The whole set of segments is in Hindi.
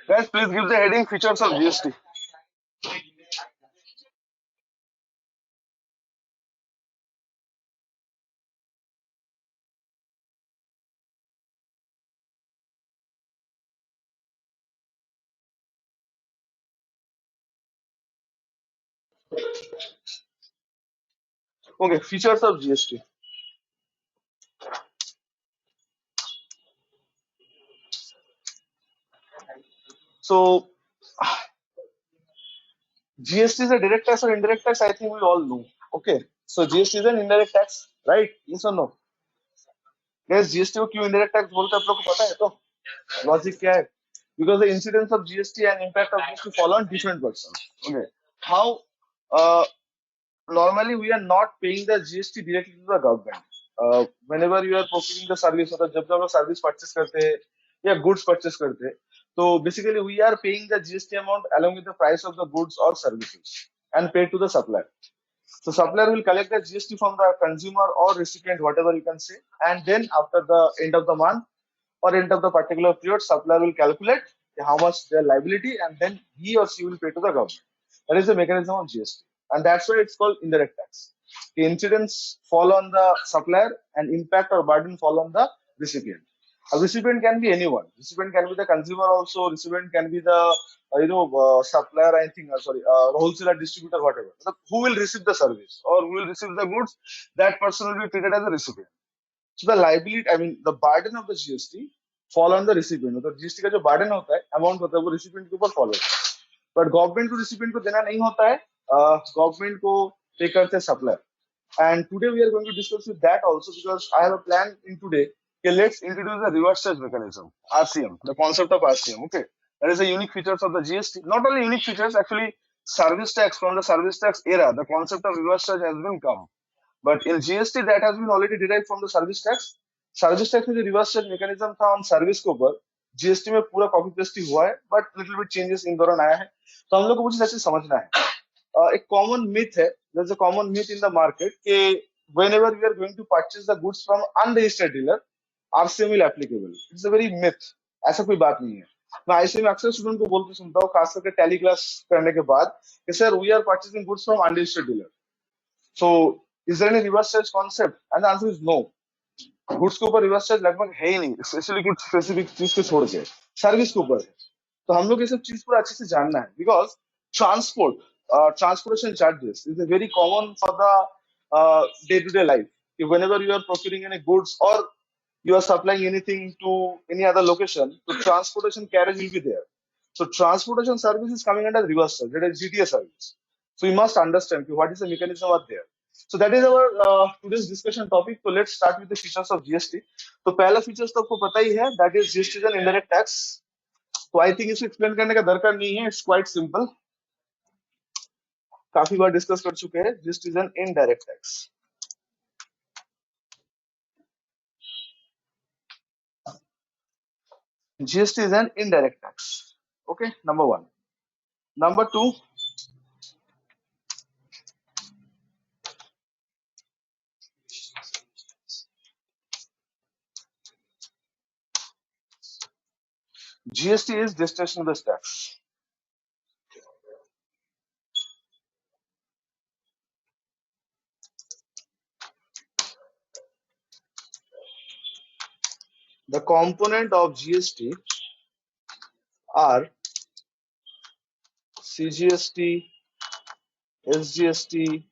Guys, please give the heading features of GST. Okay, features of GST. So, GST is a direct tax or indirect tax. I think we all know. Okay, so GST is an indirect tax, right? Yes or no? Guys, GST को क्यों indirect tax बोलते हैं आप लोग को पता है तो लॉजिक क्या है? Because the incidence of GST and impact of GST fall on different persons. Okay, how uh, normally we are not paying the GST directly to the government. Whenever you are procuring the service, मतलब जब हम लोग सर्विस परचेस करते हैं या गुड्स परचेस करते हैं, तो basically we are paying the GST amount along with the price of the goods or services and paid to the supplier. So supplier will collect the GST from the consumer or recipient, whatever you can say, and then after the end of the month or end of the particular period, supplier will calculate how much their liability, and then he or she will pay to the government. That is the mechanism of GST, and that's why it's called indirect tax. The incidents fall on the supplier, and impact or burden fall on the recipient. A recipient can be anyone. Recipient can be the consumer also. Recipient can be the supplier. I think wholesaler, distributor, whatever. So who will receive the service or who will receive the goods? That person will be treated as a recipient. So the liability, I mean, the burden of the GST fall on the recipient. मतलब GST का जो burden होता है, amount होता है, वो recipient के ऊपर fall होता है. But government को recipient को देना नहीं होता है. Government को pay करते हैं supplier. And today we are going to discuss with that also, because I have a plan in today. Okay, let's introduce the reverse charge mechanism, RCM, the concept of RCM. Okay, that is the unique features of the GST. Not only unique features, actually, service tax, from the service tax era, the concept of reverse charge has been come. But in GST, that has been already derived from the service tax. Service tax में जो रिवर्स चार्ज मैकेनिज्म था ऑन सर्विस के ऊपर, जीएसटी में पूरा कॉपी पेस्ट ही हुआ है, but little bit changes in दौरान आया है. तो हम लोग को कुछ ऐसे समझना है. एक कॉमन मिथ है, there's a common myth in the market कि whenever we are going to purchase the goods from unregistered dealer, RCM will applicable. It's a very myth. ऐसा कोई बात नहीं है. मैं ऐसे में अक्सर स्टूडेंट को बोलते सुनता हूँ, खास करके टैली क्लास करने के बाद, कि sir we are purchasing goods from unregistered dealer. So is there any reverse charge concept? And the answer is no. Goods के ऊपर रिवर्स चार्ज लगभग है ही नहीं, स्पेशली कुछ स्पेसिफिक चीज को छोड़ के सर्विस के ऊपर है. तो हम लोग ये सब चीज पूरा अच्छे से जानना है, because transportation charges is a very common for the day-to-day life. If whenever you are procuring any goods or you are supplying anything to any other location, so transportation carriage will be there. So transportation service is coming under reverse charge, that is GTA service. So you must understand what is the mechanism out there. So that is our today's discussion topic. So let's start with the features of GST. तो पहला features तो आपको पता ही है, that is GST is an indirect tax. तो I think इसको explain करने का दरकार नहीं है, it's quite simple. काफी बार डिस्कस कर चुके हैं. GST is an indirect tax. GST is an indirect tax. Okay, number one. Number two, GST is destination-based tax. The component of GST are CGST, SGST,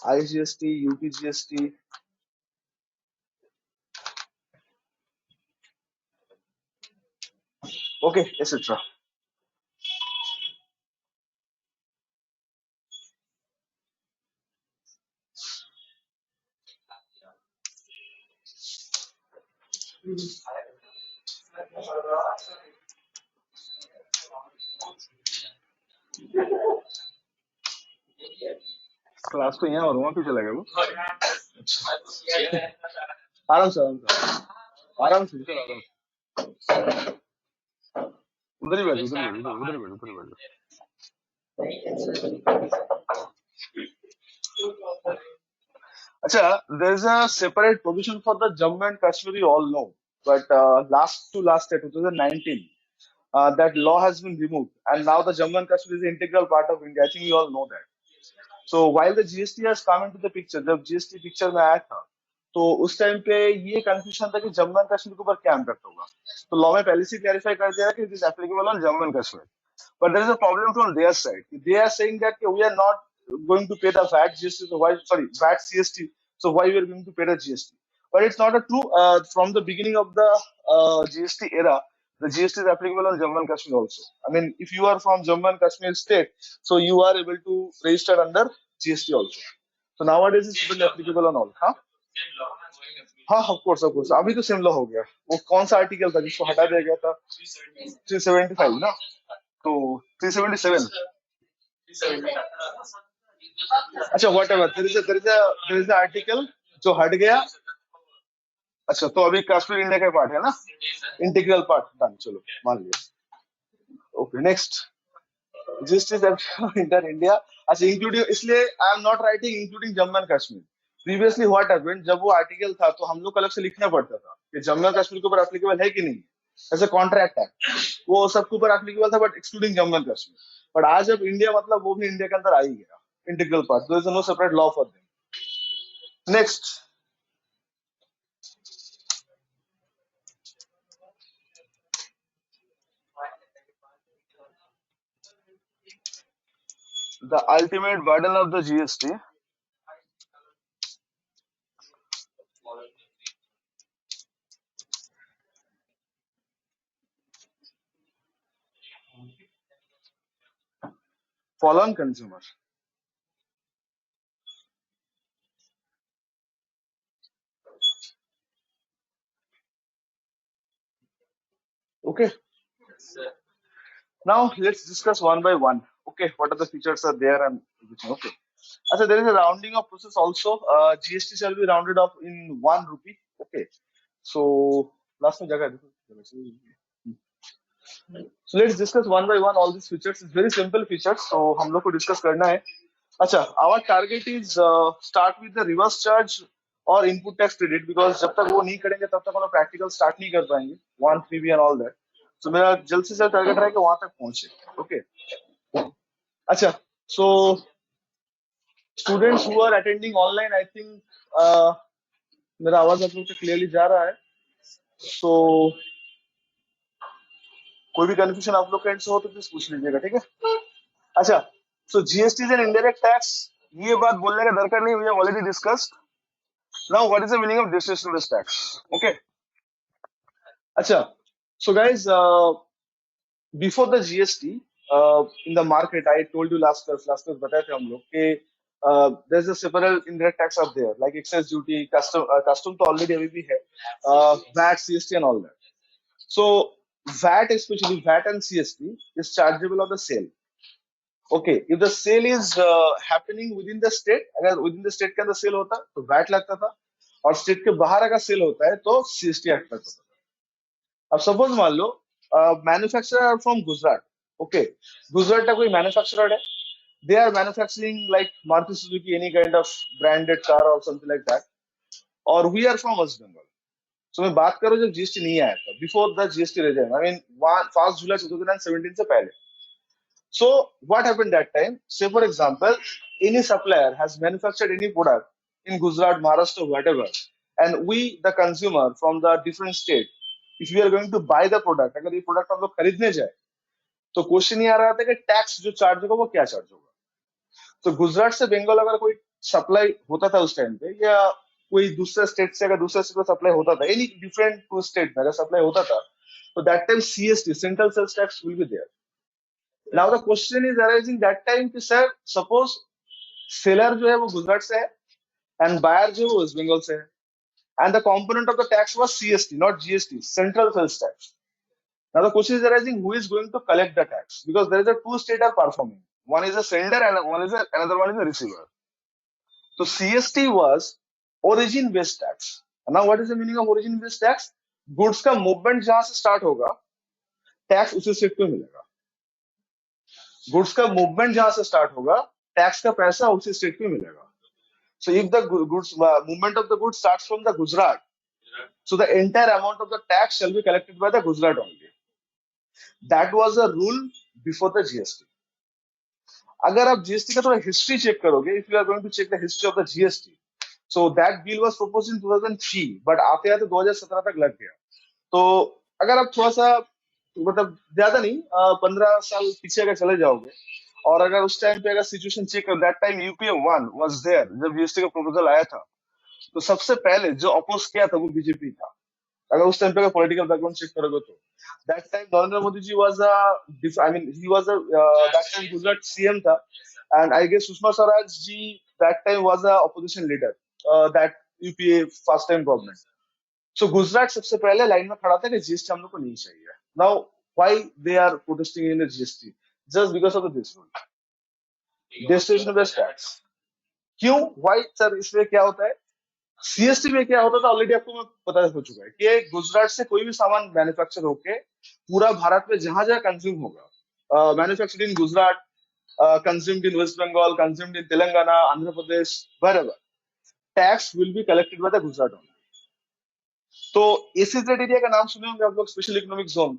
IGST, UPGST, okay, etc. Class तो यहाँ और वहाँ क्यों चला गया वो? आराम से आराम से चलो आराम से. उधर ही बैठो, उधर ही बैठो, उधर ही बैठो, उधर ही बैठो. अच्छा, there is a separate provision for the Jammu and Kashmir, you all know. but last year 2019, that law has been removed, and now the Jammu and Kashmir is an integral part of India. I think you all know that. So while the GST has come into the picture, जब GST पिक्चर में आया था, तो उस टाइम पे ये कंफ्यूजन था कि जम्मू एंड कश्मीर के ऊपर क्या इम्पैक्ट होगा. तो लॉ में पहले से क्लैरिफाई कर दिया कि it is applicable on Jammu and Kashmir. But there is a problem from their side. They are saying that we are not going to pay the VAT GST. So why, sorry, VAT CST. So why we are going to pay the GST? But it's not a true. From the beginning of the GST era, the GST is applicable on Jammu and Kashmir also. I mean, if you are from Jammu and Kashmir state, so you are able to register under GST also. So nowadays it's been applicable on all. हाँ हाँ, ऑफ कोर्स ऑफ कोर्स, अभी तो सेम लॉ हो गया. वो कौन सा आर्टिकल था जिसको हटा दिया गया था? 375 ना, तो 377. अच्छा, what ever, there is a article जो हट गया. अच्छा, तो अभी कश्मीर इंडिया का पार्ट है ना, इंटीग्रल पार्ट. डन, चलो मान लिया. Okay, next. जिस चीज इंटर इंडिया. अच्छा, इंक्लूडिंग, इसलिए आई am not writing including Jammu and Kashmir. Previously what happened, जब वो आर्टिकल था तो हम लोग को अलग से लिखना पड़ता था कि जम्मू एंड कश्मीर के ऊपर एप्लीकेबल है कि नहीं. ऐसे कॉन्ट्रैक्ट है, वो सबके ऊपर एप्लीकेबल था, but excluding Jammu and Kashmir. But आज अब इंडिया मतलब वो भी इंडिया के अंदर आ ही गया, integral part. There is no separate law for them. Next, the ultimate burden of the GST. Fall on consumer. Okay. Now let's discuss one by one. Okay, what are the features are there and everything. Okay. So there is a rounding of process also. GST shall be rounded off in 1 rupee. Okay. So last में जगह देखो. So let's discuss one by one all these features. It's very simple features. So हम लोग को discuss करना है. अच्छा, our target is start with the reverse charge और input tax credit, because जब तक वो नहीं करेंगे तब तक हम लोग practical start नहीं कर पाएंगे. 1 3B and all that. So मेरा जल्द से जल्द टारगेट रहेगा वहां तक पहुंचे. ओके. अच्छा, so students who are attending online, I think मेरा आवाज आप लोग तक क्लियरली जा रहा है. So कोई भी कंफ्यूजन आप लोग के एंड से हो तो प्लीज पूछ लीजिएगा, ठीक है. अच्छा, so GST is an indirect tax. ये बात बोलने का दरकार नहीं, we have already discussed. Now what is the meaning of distribution-based tax? Okay. अच्छा, so guys, before the GST, in the market, I told you last class बताए थे हम लोग कि there's a several indirect tax up there, like excess duty, custom तो already अभी भी है, VAT, CST and all that. So VAT, especially VAT and CST, is chargeable on the sale. Okay, if the sale is happening within the state, अगर within the state के अंदर सेल होता तो VAT लगता था, और स्टेट के बाहर अगर सेल होता है तो CST एक्ट लगता था. अब सपोज मान लो manufacturer from Gujarat. Okay, Gujarat का कोई मैन्युफैक्चरर है. They are manufacturing like Maruti Suzuki, any kind of branded car और समथिंग लाइक दैट, और we are from West Bengal. So मैं बात करूं जब जीएसटी नहीं आया था, before the GST regime, I mean 1 जुलाई 2017 से पहले. So what happened that time? Say for example, any supplier has manufactured any product in Gujarat, Maharashtra, whatever, and we, the consumer from the different state, if we are going to buy the product, अगर ये product हम लोग खरीदने जाए, तो क्वेश्चन ये आ रहा था कि टैक्स जो चार्ज होगा वो क्या चार्ज होगा. तो गुजरात से बंगाल अगर कोई सप्लाई होता था उस टाइम पे, या कोई दूसरे स्टेट से अगर दूसरे स्टेट में सप्लाई होता था, एनी डिफरेंट टू स्टेट में अगर सप्लाई होता था, तो that time CST, central sales tax, will be there. Now the question is arising that time कि सर suppose seller जो है वो गुजरात से है and buyer जो है वो वेस्ट बंगाल से है, and the component of the tax was CST, not GST, central sales tax. Now the question is arising, who is going to collect the tax, because there is a two state are performing. One is a sender and another one is a receiver. So CST was origin based tax. And now what is the meaning of origin based tax? Goods का movement जहां से start होगा, टैक्स उसी स्टेट पे मिलेगा. गुड्स का मूवमेंट जहां से स्टार्ट होगा, टैक्स का पैसा उसी स्टेट में मिलेगा. So if the goods movement of the goods starts from the Gujarat, So the entire amount of the tax shall be collected by the Gujarat only. That was a rule before the GST. अगर आप जीएसटी का थोड़ा हिस्ट्री चेक करोगे, if you are going to check the history of the GST, so that bill was proposed in 2003, but आते आते 2017 तक लग गया. तो अगर आप थोड़ा सा मतलब ज्यादा नहीं 15 साल पीछे अगर चले जाओगे, और अगर उस टाइम पे अगर सिचुएशन चेक करो, that time UPA 1 was there जब जीएसटी का प्रपोजल आया था, तो सबसे पहले जो अपोज किया था वो बीजेपी था. अगर उस टाइम पे पॉलिटिकल बैकग्राउंड चेक करोगे तो that time Narendra Modi ji was I mean he was that time Gujarat CM था, and I guess Sushma Swaraj ji that time was a opposition leader that UPA first time government. So Gujarat सबसे पहले लाइन में खड़ा था कि जीएसटी हम लोग को नहीं चाहिए. Now why they are protesting in GST? Just because of this rule, destination based tax. क्यों? Why sir? इसमें क्या होता है, सीएसटी में क्या होता था ऑलरेडी आपको पता हो चुका है कि गुजरात से कोई भी सामान मैन्युफैक्चर होके पूरा भारत में जहां जहां कंज्यूम होगा, manufactured in Gujarat, consumed in West Bengal, consumed in Telangana, Andhra Pradesh, wherever, tax will be collected by the Gujarat only. तो एसीजेड एरिया का नाम सुने होंगे आप लोग, स्पेशल इकोनॉमिक जोन.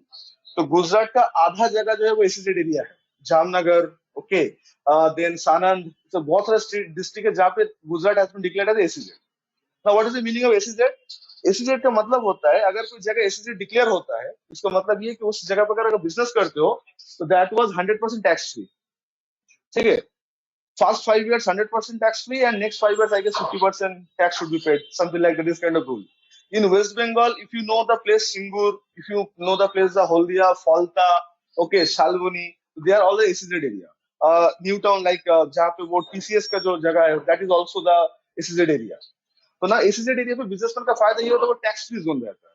तो गुजरात का आधा जगह जो है वो एसीजेड एरिया है. जामनगर, ओके, देन सानंद, तो बहुत सारे डिस्ट्रिक्ट है जहाँ पे Gujarat has been declared as SEZ. Now, what is the meaning of SEZ? SEZ का मतलब होता है, अगर कोई जगह SEZ डिक्लेयर होता है, इसका मतलब ये कि उस जगह पर अगर बिजनेस करते हो तो दैट वाज 100% टैक्स फ्री. ठीक है, first 5 years 100% tax free, and next 5 years I guess 50% tax should be paid, something like this kind of rule. In West Bengal, if you know the place Singur, if you know the place the Holdia, Falta, okay, Shalboni, they are all the SEZ area. New town like जहाँ पे वो TCS का जो जगह है, that is also the SEZ area. तो ना एसीजेड एरिया पे बिजनेसमैन का फायदा ये होता है, वो टैक्स फ्री जोन रहता है.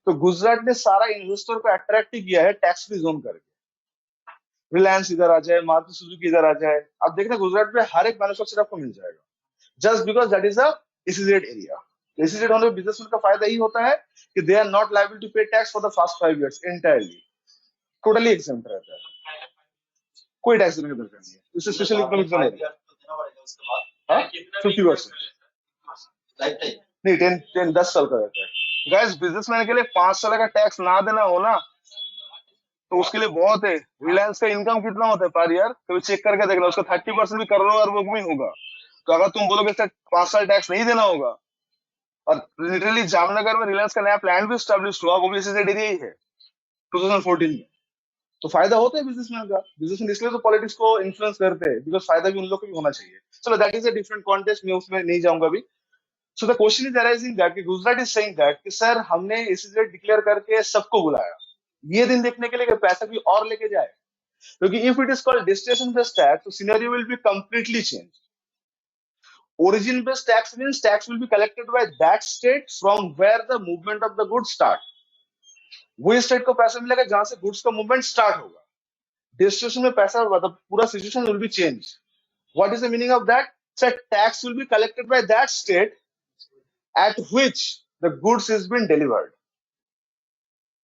तो गुजरात ने सारा इन्वेस्टर को अट्रैक्ट किया है टैक्स फ्री जोन करके. रिलायंस इधर आ जाए, मारुति सुजुकी इधर आ जाए, आप देखना गुजरात में हर एक मैन्युफैक्चर आपको मिल जाएगा, just because that is a SEZ area. SEZ होने में बिजनेसमैन का फायदा यही होता है कि they are not liable to pay tax for the first 5 years entirely, totally exempt रहता है, कोई टैक्स देने की दरकार नहीं है. इससे स्पेशल इकोनॉमिक जोन एरिया 50%, नहीं 10 साल का रहता है. गैस बिजनेसमैन के लिए 5 साल का टैक्स ना देना हो ना, तो उसके लिए बहुत है. रिलायंस का इनकम कितना होता है पर ईयर, कभी चेक करके देखना, उसका 30% भी करोड़ों अरबों में होगा. तो अगर तुम बोलोगे सर 5 साल टैक्स नहीं देना होगा, और लिटरली जामनगर में रिलायंस का नया प्लांट भी स्टैब्लिश हुआ, वो भी एसीजेड एरिया ही है 2014 में. तो फायदा होता है बिजनेसमैन का. बिजनेसमैन इसलिए तो पॉलिटिक्स को इन्फ्लुएंस करते हैं, बिकॉज फायदा भी उन लोग को भी होना चाहिए. चलो that is a different context, मैं उसमें नहीं जाऊंगा अभी. So the question is arising that Gujarat is saying that कि सर हमने एसीजेड डिक्लेयर करके सबको बुलाया ये दिन देखने के लिए कि पैसा भी और लेके जाए, क्योंकि if it is called destination based tax, so scenario will be completely changed. Origin based tax means tax will be collected by that state from where the movement of the goods start. वही स्टेट को पैसा मिलेगा जहां से गुड्स का मूवमेंट स्टार्ट होगा. डेस्टिनेशन में पैसा मतलब पूरा situation will be change. What is the meaning of that? Sir tax will be collected by that state at which the goods is been delivered.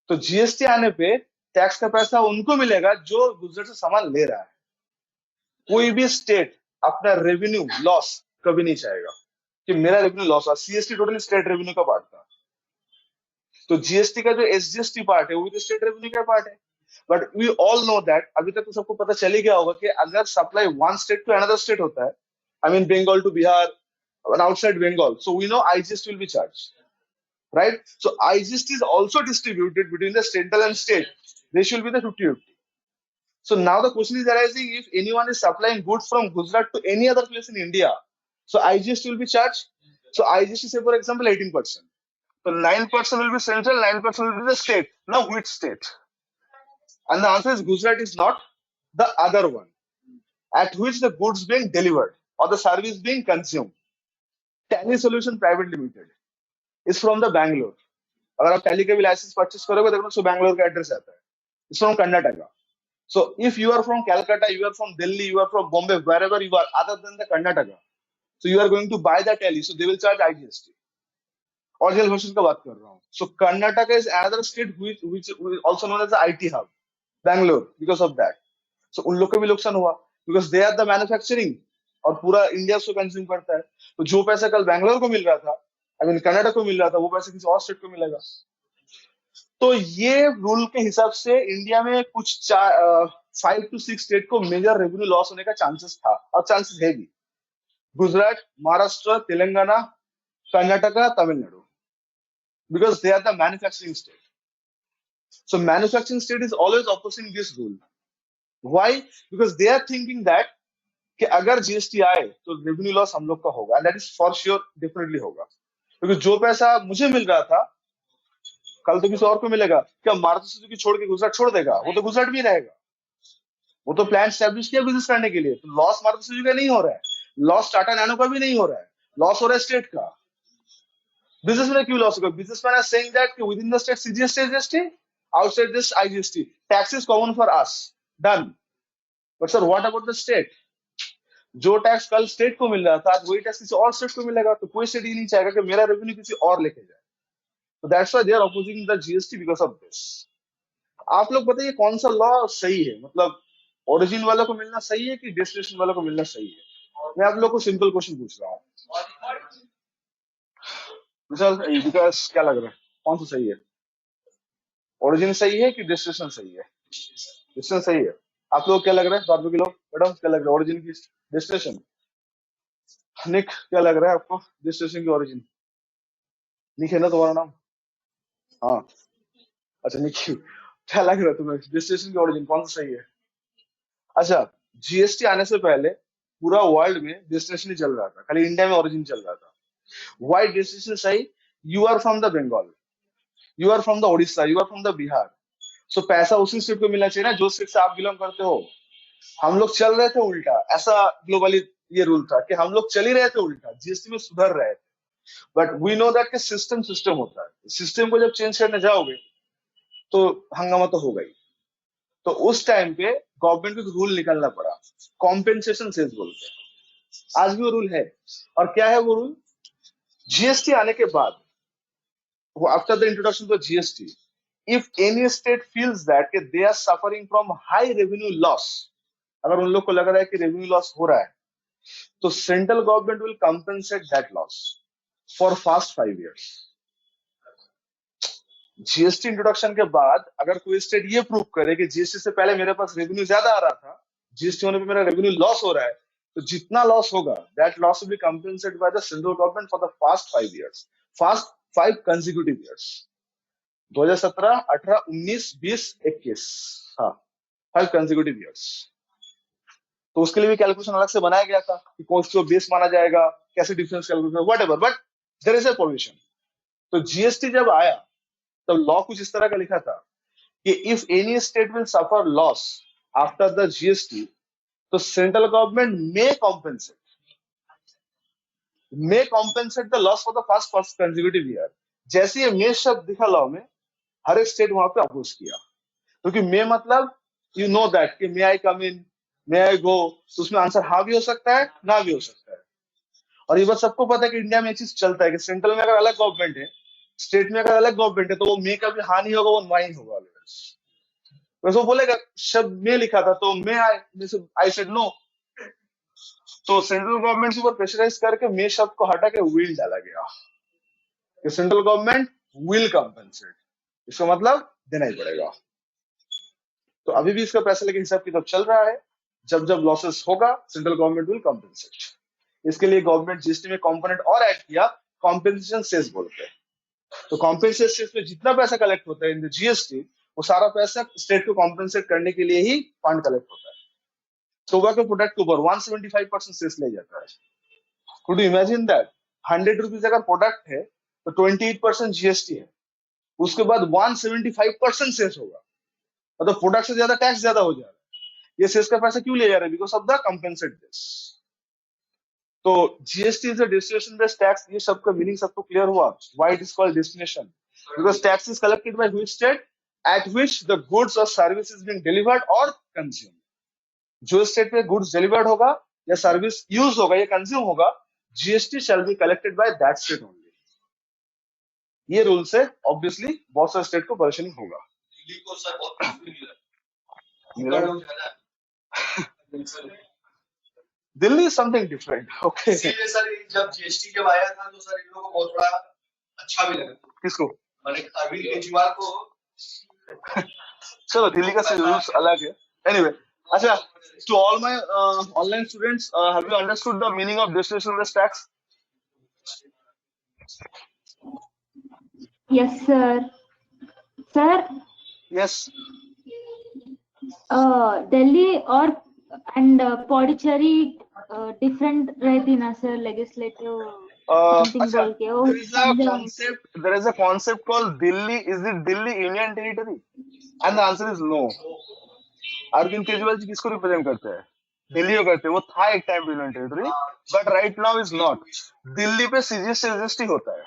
तो जीएसटी आने पे टैक्स का पैसा उनको मिलेगा जो गुजरात से सामान ले रहा है. कोई भी स्टेट अपना रेवेन्यू लॉस कभी नहीं चाहेगा कि मेरा रेवेन्यू लॉस हुआ. सीएसटी टोटली स्टेट रेवेन्यू का पार्ट था. तो जीएसटी का जो एसजीएसटी पार्ट है वो भी स्टेट रेवेन्यू का पार्ट है. But we all know that, अभी तक तो सबको पता चल ही गया होगा कि अगर supply one state to another state होता है, I mean Bengal to Bihar, outside Bengal, so we know IGST will be charged, right? So IGST is also distributed between the central and state. They should be the 50-50. So now the question is arising, if anyone is supplying goods from Gujarat to any other place in India, so IGST will be charged. So IGST, say for example 18%. So 9% will be central, 9% will be the state. Now which state? And the answer is Gujarat is not the other one at which the goods being delivered or the service being consumed. Tally solution private limited is from the Bangalore. अगर आप टैली का भी लाइसेंस परचेस करोगे देखो तो बैंगलोर का एड्रेस आता है. It's from Karnataka. So if you are from Calcutta, you are from Delhi, you are from Bombay, wherever you are other than the Karnataka, so you are going to buy the tally, so they will charge IGST. Original version का बात कर रहा हूँ. So Karnataka is another state which also known as the IT hub, Bangalore, because of that. So उन लोग को भी नुकसान हुआ because they are the manufacturing और पूरा इंडिया उसको कंज्यूम करता है. तो जो पैसा कल बैंगलोर को मिल रहा था आई मीन कर्नाटक को मिल रहा था, वो पैसा किसी और स्टेट को मिलेगा। तो ये रूल के हिसाब से इंडिया में कुछ 5 to 6 स्टेट को मेजर रेवेन्यू लॉस होने का चांसेस था, और चांसेस है भी। Gujarat, Maharashtra, Telangana, Karnataka, Tamil Nadu, because they are the manufacturing state. So manufacturing state is always opposing this rule. Why? Because they are thinking that कि अगर जीएसटी आए तो रेवेन्यू लॉस हम लोग का होगा, and that is for sure, definitely होगा। क्योंकि जो पैसा मुझे मिल रहा था कल तो किसी और को मिलेगा। क्या मारुति सुजुकी छोड़ के गुजरात छोड़ देगा? वो तो गुजरात में रहेगा। वो तो प्लान स्टैब्लिश किया बिजनेस करने के लिए। तो लॉस मारुति सुजुकी का नहीं हो रहा है, लॉस टाटा नैनो का भी नहीं हो रहा है, लॉस हो रहा है स्टेट का। बिजनेसमैन क्यों लॉस होगा? Businessman are saying that within the state CGST, GST, outside this IGST, tax is common for us, done. But sir what about the state? जो टैक्स कल स्टेट को मिल रहा था आज वही टैक्स किसी और स्टेट को मिलेगा। तो कोई स्टेट ये नहीं चाहेगा कि मेरा रेवेन्यू किसी और लेके जाए। तो that's why they are opposing the GST because of this. आप लोग बताइए कौन सा लॉ सही है? मतलब ओरिजिन वालों को मिलना सही है कि डेस्टिनेशन वालों को मिलना सही है? मैं आप लोग को सिंपल क्वेश्चन पूछ रहा हूँ। विकास क्या लग रहा है, कौन सा सही है? ओरिजिन सही है कि डेस्टिनेशन सही है? डेस्टिनेशन सही है। आप लोग क्या लग रहा है? बाबू के लोग, मैडम क्या लग रहा है, ओरिजिन की डेस्टिनेशन? निक क्या लग रहा है आपको, डेस्टिनेशन की ओरिजिन? निक है ना तुम्हारा नाम? हाँ, अच्छा निक। क्या लग रहा है तुम्हें, डेस्टिनेशन की ओरिजिन कौन सा सही है? अच्छा, जीएसटी आने से पहले पूरा वर्ल्ड में डेस्टिनेशन ही चल रहा था, खाली इंडिया में ओरिजिन चल रहा था। व्हाई डेस्टिनेशन सही? You are from the Bengal, you are from the Odisha, you are from the Bihar. So पैसा उसी स्टेट को मिलना चाहिए ना जो स्टेट से आप बिलोंग करते हो। हम लोग चल रहे थे उल्टा, ऐसा ग्लोबली ये रूल था कि हम लोग चल ही रहे थे उल्टा, जीएसटी में सुधर रहे थे। बट वी नो दैट कि सिस्टम सिस्टम होता है, सिस्टम को जब चेंज करने जाओगे तो हंगामा तो होगा ही। तो उस टाइम पे गवर्नमेंट को एक रूल निकालना पड़ा, कॉम्पेंसेशन सेस बोलते हैं। आज भी वो रूल है। और क्या है वो रूल? जीएसटी आने के बाद, after the introduction to GST, if any state feels that they are suffering from high revenue loss, अगर उन लोग को लग रहा है कि रेवेन्यू लॉस हो रहा है, तो central government will compensate that loss for fast 5 years। GST introduction के बाद अगर कोई स्टेट ये प्रूव करे कि जीएसटी से पहले मेरे पास रेवेन्यू ज्यादा आ रहा था, जीएसटी होने पे मेरा रेवेन्यू लॉस हो रहा है, तो जितना लॉस होगा that loss will be compensated by the central government for the fast 5 years, fast 5 consecutive years, 2017, 18, 19, 20, 21, हाँ 5 कंसेक्यूटिव ईयर्स। तो उसके लिए भी कैलकुलेशन अलग से बनाया गया था कि कौन सा बेस माना जाएगा, कैसे difference calculation, whatever, but there is a provision. तो जीएसटी जब आया तो लॉ कुछ इस तरह का लिखा था कि if any state will suffer loss after the GST, तो central government may compensate the loss for the first consecutive year. जैसे ये मे शब्द दिखा लॉ में, हर एक स्टेट वहां पे अपोज किया, क्योंकि मे मतलब यू नो दैट कि मे आई कम इन, मे आई गो, तो उसमें आंसर हाँ भी हो सकता है ना भी हो सकता है। और ये बात सबको पता है कि इंडिया में ये चीज चलता है कि सेंट्रल में अगर अलग गवर्नमेंट है, स्टेट में अगर अलग गवर्नमेंट है, तो वो मे का भी हाँ नहीं होगा, वो ना ही होगा ऑलवेज। वैसे वो बोलेगा शब्द में लिखा था तो मे आई सेड नो, तो सेंट्रल गवर्नमेंट के ऊपर प्रेशराइज करके मे शब्द को हटा के विल डाला गया कि सेंट्रल गवर्नमेंट विल कंपेंसेट, इसका मतलब देना ही पड़ेगा। तो अभी भी इसका पैसे लेके हिसाब किताब चल रहा है, जब जब लॉसेस होगा सेंट्रल गवर्नमेंट विल कंपेंसेट। इसके लिए गवर्नमेंट जीएसटी में कंपोनेंट और ऐड किया, कॉम्पेंसेशन सेस बोलते हैं। तो कॉम्पेंसेशन सेस पे जितना पैसा कलेक्ट होता है इन द जीएसटी, वो सारा पैसा स्टेट को कॉम्पेंसेट करने के लिए ही फंड कलेक्ट होता है। टोबैको प्रोडक्ट के ऊपर 175% सेस ले जाता है। Could you imagine that? 100 rupees अगर प्रोडक्ट है तो 28% जीएसटी है, उसके बाद 175% सेस होगा, मतलब प्रोडक्ट से ज्यादा टैक्स ज्यादा हो जा रहा है। ये सेस का पैसा क्यों ले जा रहा है? Because of the compensate this. तो GST is a destination based tax, ये सब का मीनिंग सबको क्लियर हुआ? Why it is called destination? Because tax is collected by which state at which the goods और सर्विस इज बीइंग डिलीवर्ड और कंज्यूम्ड। जो स्टेट में गुड्स डिलीवर्ड होगा या सर्विस यूज होगा या कंज्यूम होगा, GST shall be collected by that state only. ये रूल से ऑब्वियसली बहुत सारे स्टेट को परेशानी होगा। Delhi is something different, okay. इसीलिए सर जब जीएसटी जब आया था तो सर इन लोगों को बहुत बड़ा अच्छा भी लगा किसको, अरविंद केजरीवाल को। चलो दिल्ली का रूल्स अलग है। एनीवे, अच्छा, to all my online students, have you understood the meaning of destination based tax? Yes, sir. Sir, Yes. Delhi और and Pondicherry different रहती ना sir, legislative something अच्छा, बोल के वो there is a concept called Delhi. Is it Delhi Union Territory? And the answer is no. Arvind Kejriwal ji किसको रिप्रेजेंट करते हैं? दिल्ली को करते हैं। वो था एक टाइम पे union territory, but right now is not. Delhi पे सीजीएसटी होता है,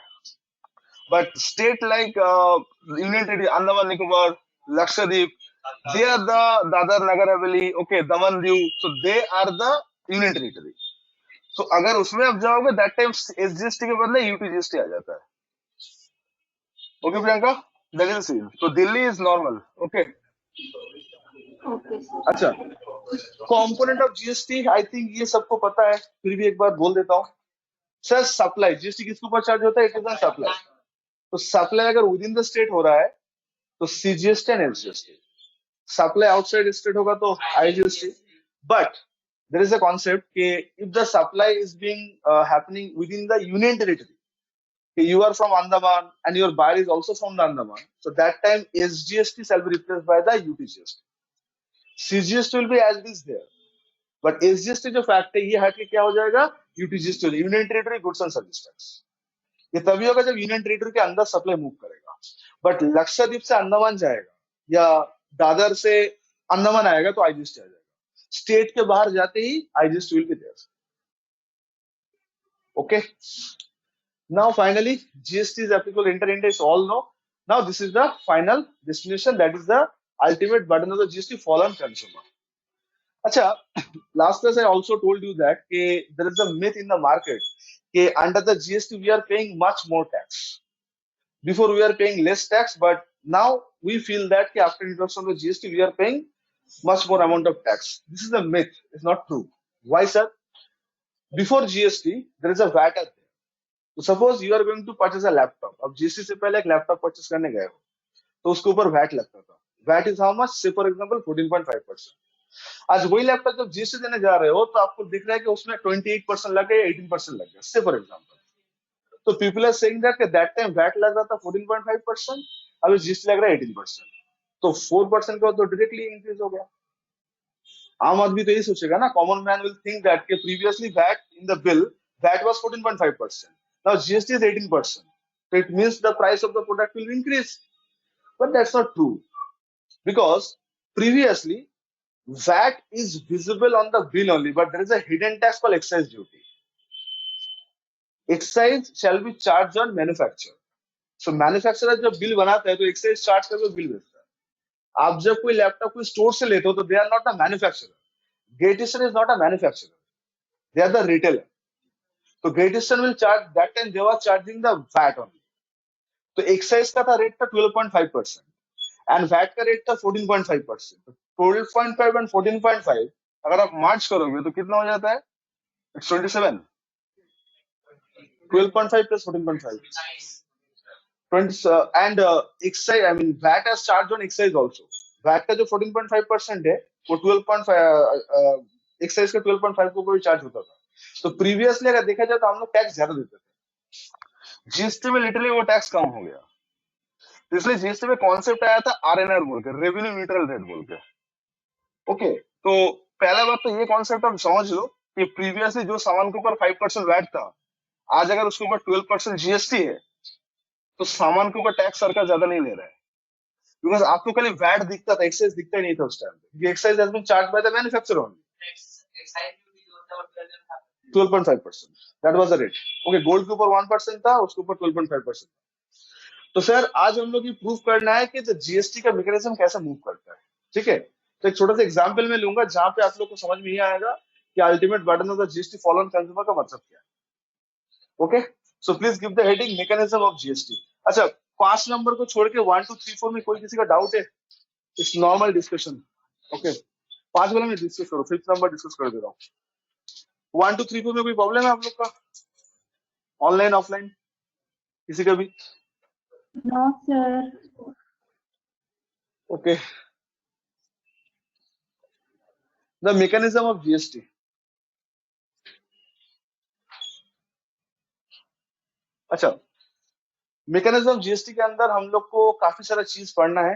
but state like union territory, Andaman Nicobar, Lakshadweep, they are the Dadar Nagar Haveli, okay, Daman Diu, so they are the union territory. So अगर उसमें आप जाओगे that time SGST के बदले UTGST आ जाता है। Okay Priyanka, that is the scene. So Delhi is normal, okay. okay sir. अच्छा, component of GST I think ये सबको पता है, फिर भी एक बार बोल देता हूँ। सर सप्लाई, जीएसटी किसके ऊपर चार्ज होता है? It is on supply. तो सप्लाई अगर विद इन द स्टेट हो रहा है तो CGST and SGST. Supply outside state होगा तो IGST. But there is a concept कि if the supply is being happening within the union territory, you are from Andaman and your buyer is also from the Andaman, so that time SGST shall be replaced by the UTGST. CGST will be as it is there, but SGST जो फैक्ट है ये हट के क्या हो जाएगा? UTGST, union territory goods and service tax. ये तभी होगा जब यूनियन टेरिटरी के अंदर सप्लाई मूव करेगा। बट लक्षद्वीप से अंडमान जाएगा या दादर से अंडमान आएगा तो आईजीएसटी आ जाएगा। स्टेट के बाहर जाते ही IGST will be there. Okay, now finally GST is applicable inter India, is all no. Now this is the final destination, that is the ultimate burden of the GST fall on consumer. अच्छा, last class I also told you that there is a myth in the market under the GST we are paying much more tax. Before we are paying less tax, but now we feel that after introduction of the GST we are paying much more amount of tax. This is a myth. It's not true. Why, sir? Before GST there is a VAT there. So suppose you are going to purchase a laptop. अब GST से पहले एक लैपटॉप परचेस करने गए हो तो उसके ऊपर वैट लगता था। VAT is how much? Say for example 14.5%। आज वही लैपटॉप जब जीएसटी देने जा रहे हो तो आपको दिख रहा है कि उसमें 28% लग गया, 18% लग गया, से फॉर एग्जांपल। तो people are saying that time VAT लग रहा था 14.5%, अभी जीएसटी लग रहा है 18%, तो 4% का तो डायरेक्टली इंक्रीज हो गया। आम आदमी तो यही सोचेगा ना, common man will think that कि previously VAT in the bill VAT was 14.5%, now GST is 18%, so it means the price of the product will increase. But that's not true, because previously VAT is visible on the bill only, but there is a hidden tax called excise duty. Excise shall be charged on manufacturer. So manufacturer जब बिल बनाता है तो excise charge करके बिल बेचता है। आप जब कोई लैपटॉप कोई स्टोर से लेते हो तो they are not a manufacturer. Great Eastern is not a manufacturer. They are the retailer. So Great Eastern will charge, that time they were charging the VAT only. तो excise का था रेट था 12.5% एंड वैट का रेट था 14.5%। 12.5 एंड 14.5 अगर आप मार्च करोगे तो कितना हो जाता है? It's 27. 12.5 plus 14.5. 20, and excise, I mean VAT has charged on excise also. VAT का जो 14.5% है वो 12.5 एक्साइज का 12.5 के ऊपर भी चार्ज होता था। तो प्रीवियसली अगर देखा जाए तो हम लोग टैक्स ज्यादा देते थे। जीएसटी में लिटरली वो टैक्स कम हो गया, इसलिए जीएसटी में कॉन्सेप्ट आया था आरएनआर बोल के, रेवेन्यू न्यूट्रल रेट बोल के। ओके, तो पहला बात तो ये कॉन्सेप्ट आप समझ लो कि प्रीवियसली जो सामान के ऊपर 5% वैट था, आज अगर उसके ऊपर 12% जीएसटी है तो सामान के ऊपर टैक्स सरकार ज्यादा नहीं ले रहा है, बिकॉज आपको खाली वैट दिखता था, एक्साइज दिखता ही नहीं था उस टाइम पे। Excise has been charged by the manufacturer only 12.5%, that was the rate. Okay, gold के ऊपर 1% था, उसके ऊपर 12.5%। तो सर आज हम लोग ये प्रूव करना है कि जीएसटी का मैकेनिज्म कैसे मूव करता है। ठीक है, तो एक छोटा सा एग्जांपल में लूंगा जहां पे आप लोग को समझ में ही आएगा कि ultimate burden of the GST fall on consumer का मतलब क्या है। Okay, so please give the heading mechanism of GST. अच्छा, 5 नंबर को छोड़ के 1 2 3 4 में कोई किसी का डाउट है? It's normal discussion. ओके, 5 वाला में डिस्कस करो, 5th नंबर डिस्कस कर दे रहा हूँ। 1 2 3 4 में कोई प्रॉब्लम है आप लोग का, ऑनलाइन ऑफलाइन? किसी का भी? No, sir. Okay, the mechanism of GST. अच्छा, मैकेनिज्म ऑफ जीएसटी के अंदर हम लोग को काफी सारा चीज पढ़ना है।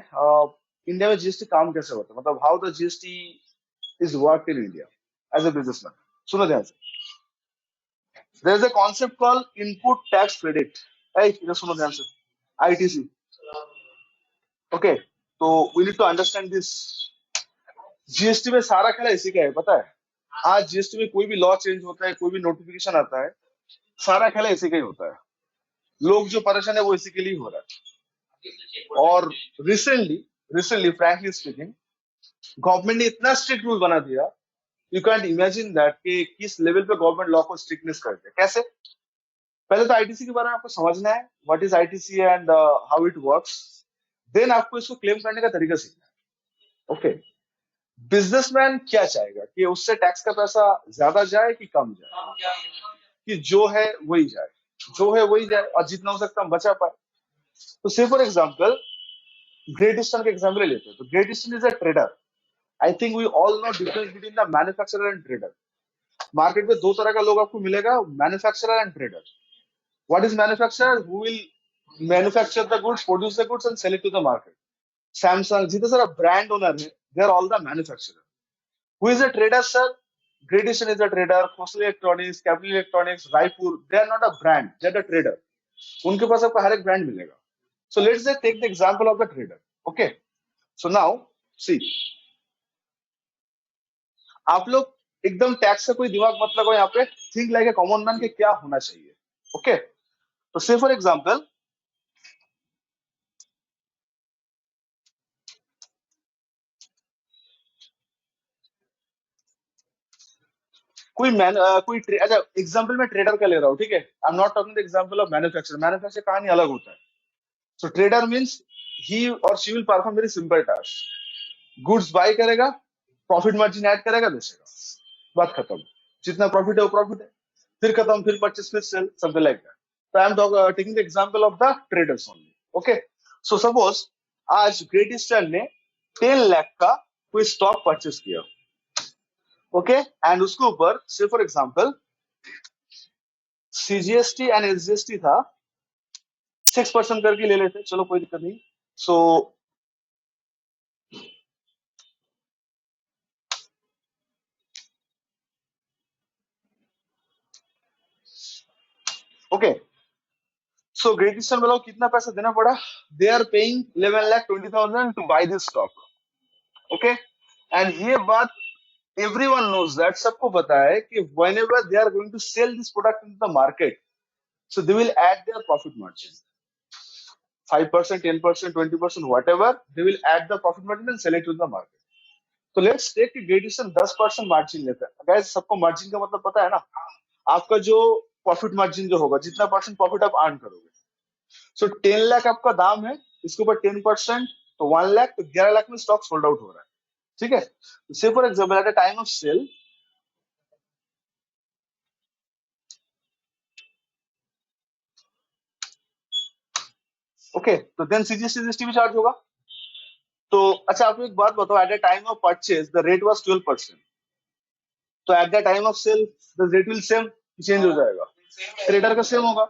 इंडिया में जीएसटी काम कैसे होता है, मतलब how the GST is work in India as a businessman. सुनो ध्यान से, there is a concept called input tax credit. इधर सुनो ध्यान से, आईटीसी। ओके, तो we need to understand this. GST में सारा खेला इसी का है, पता है। आज जीएसटी में कोई भी लॉ चेंज होता है, कोई भी नोटिफिकेशन आता है, सारा खेला इसी का ही होता है। लोग जो परेशान है वो इसी के लिए हो रहा है। और recently recently frankly speaking, government ने इतना स्ट्रिक्ट रूल बना दिया, यू कैंट इमेजिन दैट कि किस लेवल पे गवर्नमेंट लॉ को स्ट्रिक्टनेस करते हैं। कैसे? पहले तो आईटीसी के बारे में आपको समझना है, what is ITC and how it works. Then आपको इसको क्लेम करने का तरीका सीखना है। ओके, बिजनेसमैन क्या चाहेगा कि उससे टैक्स का पैसा ज्यादा जाए कि कम जाए, कि जो है वही जाए, जो है वही जाए, और जितना हो सकता हम बचा पाए। तो say for example, Great Eastern का एग्जाम्पल लेते हैं। तो Great Eastern is a trader. I think we all know difference between the manufacturer and trader. Market में दो तरह का लोग आपको मिलेगा, manufacturer and trader. What is manufacturer? Who will manufacture the goods, produce the goods and sell it to the market. Samsung, जितने सारा ब्रांड ओनर है, they are all the manufacturer. Who is a trader sir? Great Eastern is a trader, Khosla Electronics, Capital Electronics, Raipur, they are not a brand, they are a trader. उनके पास आपको हर एक ब्रांड मिलेगा। So let's say take the example of the trader. Okay. So now see, आप लोग एकदम टैक्स से कोई दिमाग मत लगाओ यहाँ पे, think like a common man के क्या होना चाहिए। ओके, तो से फॉर एग्जाम्पल, अच्छा एग्जाम्पल मैं ट्रेडर का ले रहा हूँ, ठीक है। आई am not talking the example of manufacture. Manufacture कहानी अलग होता है। सो ट्रेडर मीन्स ही और she will perform very simple task. Goods by करेगा, प्रॉफिट मार्जिन ऐड करेगा, बेचेगा, बात खत्म। जितना प्रॉफिट है वो प्रॉफिट है, फिर खत्म, फिर परचेस, फिर सेल, समथिंग लाइक दैट। तो I am taking the example of the traders only. Okay, so suppose आज ग्रेट ईस्टर्न ने 10 लाख का कोई स्टॉक परचेस किया। ओके, एंड उसके ऊपर से for example CGST and SGST था 6% करके ले लेते, चलो कोई दिक्कत नहीं। So okay, so great eastern वालों को कितना पैसा देना पड़ा? They are paying 11,20,000 to buy this stock. Okay, and ये बात एवरीवन नोज दैट, सबको पता है कि whenever they are going to sell this product into the market, so they will add their profit margin, 5%, 10%, 20%, whatever, they will add the profit margin and sell it to the market. तो लेट्स टेक कि ग्रेट ईस्टर्न 10% मार्जिन लेता है। गाइस, सबको मार्जिन का मतलब पता है ना, आपका जो प्रॉफिट मार्जिन जो होगा, जितना परसेंट प्रॉफिट आप अर्न करोगे। सो 10 लाख आपका दाम है, इसके ऊपर 10% तो 1 लाख, तो 11 लाख में स्टॉक सोल्ड आउट हो रहा है, ठीक है। Say for example at the time of sale, okay, तो देन सीजीएसटी भी चार्ज होगा। तो अच्छा, आपको एक बात बताओ, at the time of purchase the rate was 12%, तो at the time of sale the rate will same, change हो जाएगा। ट्रेडर का सेम होगा,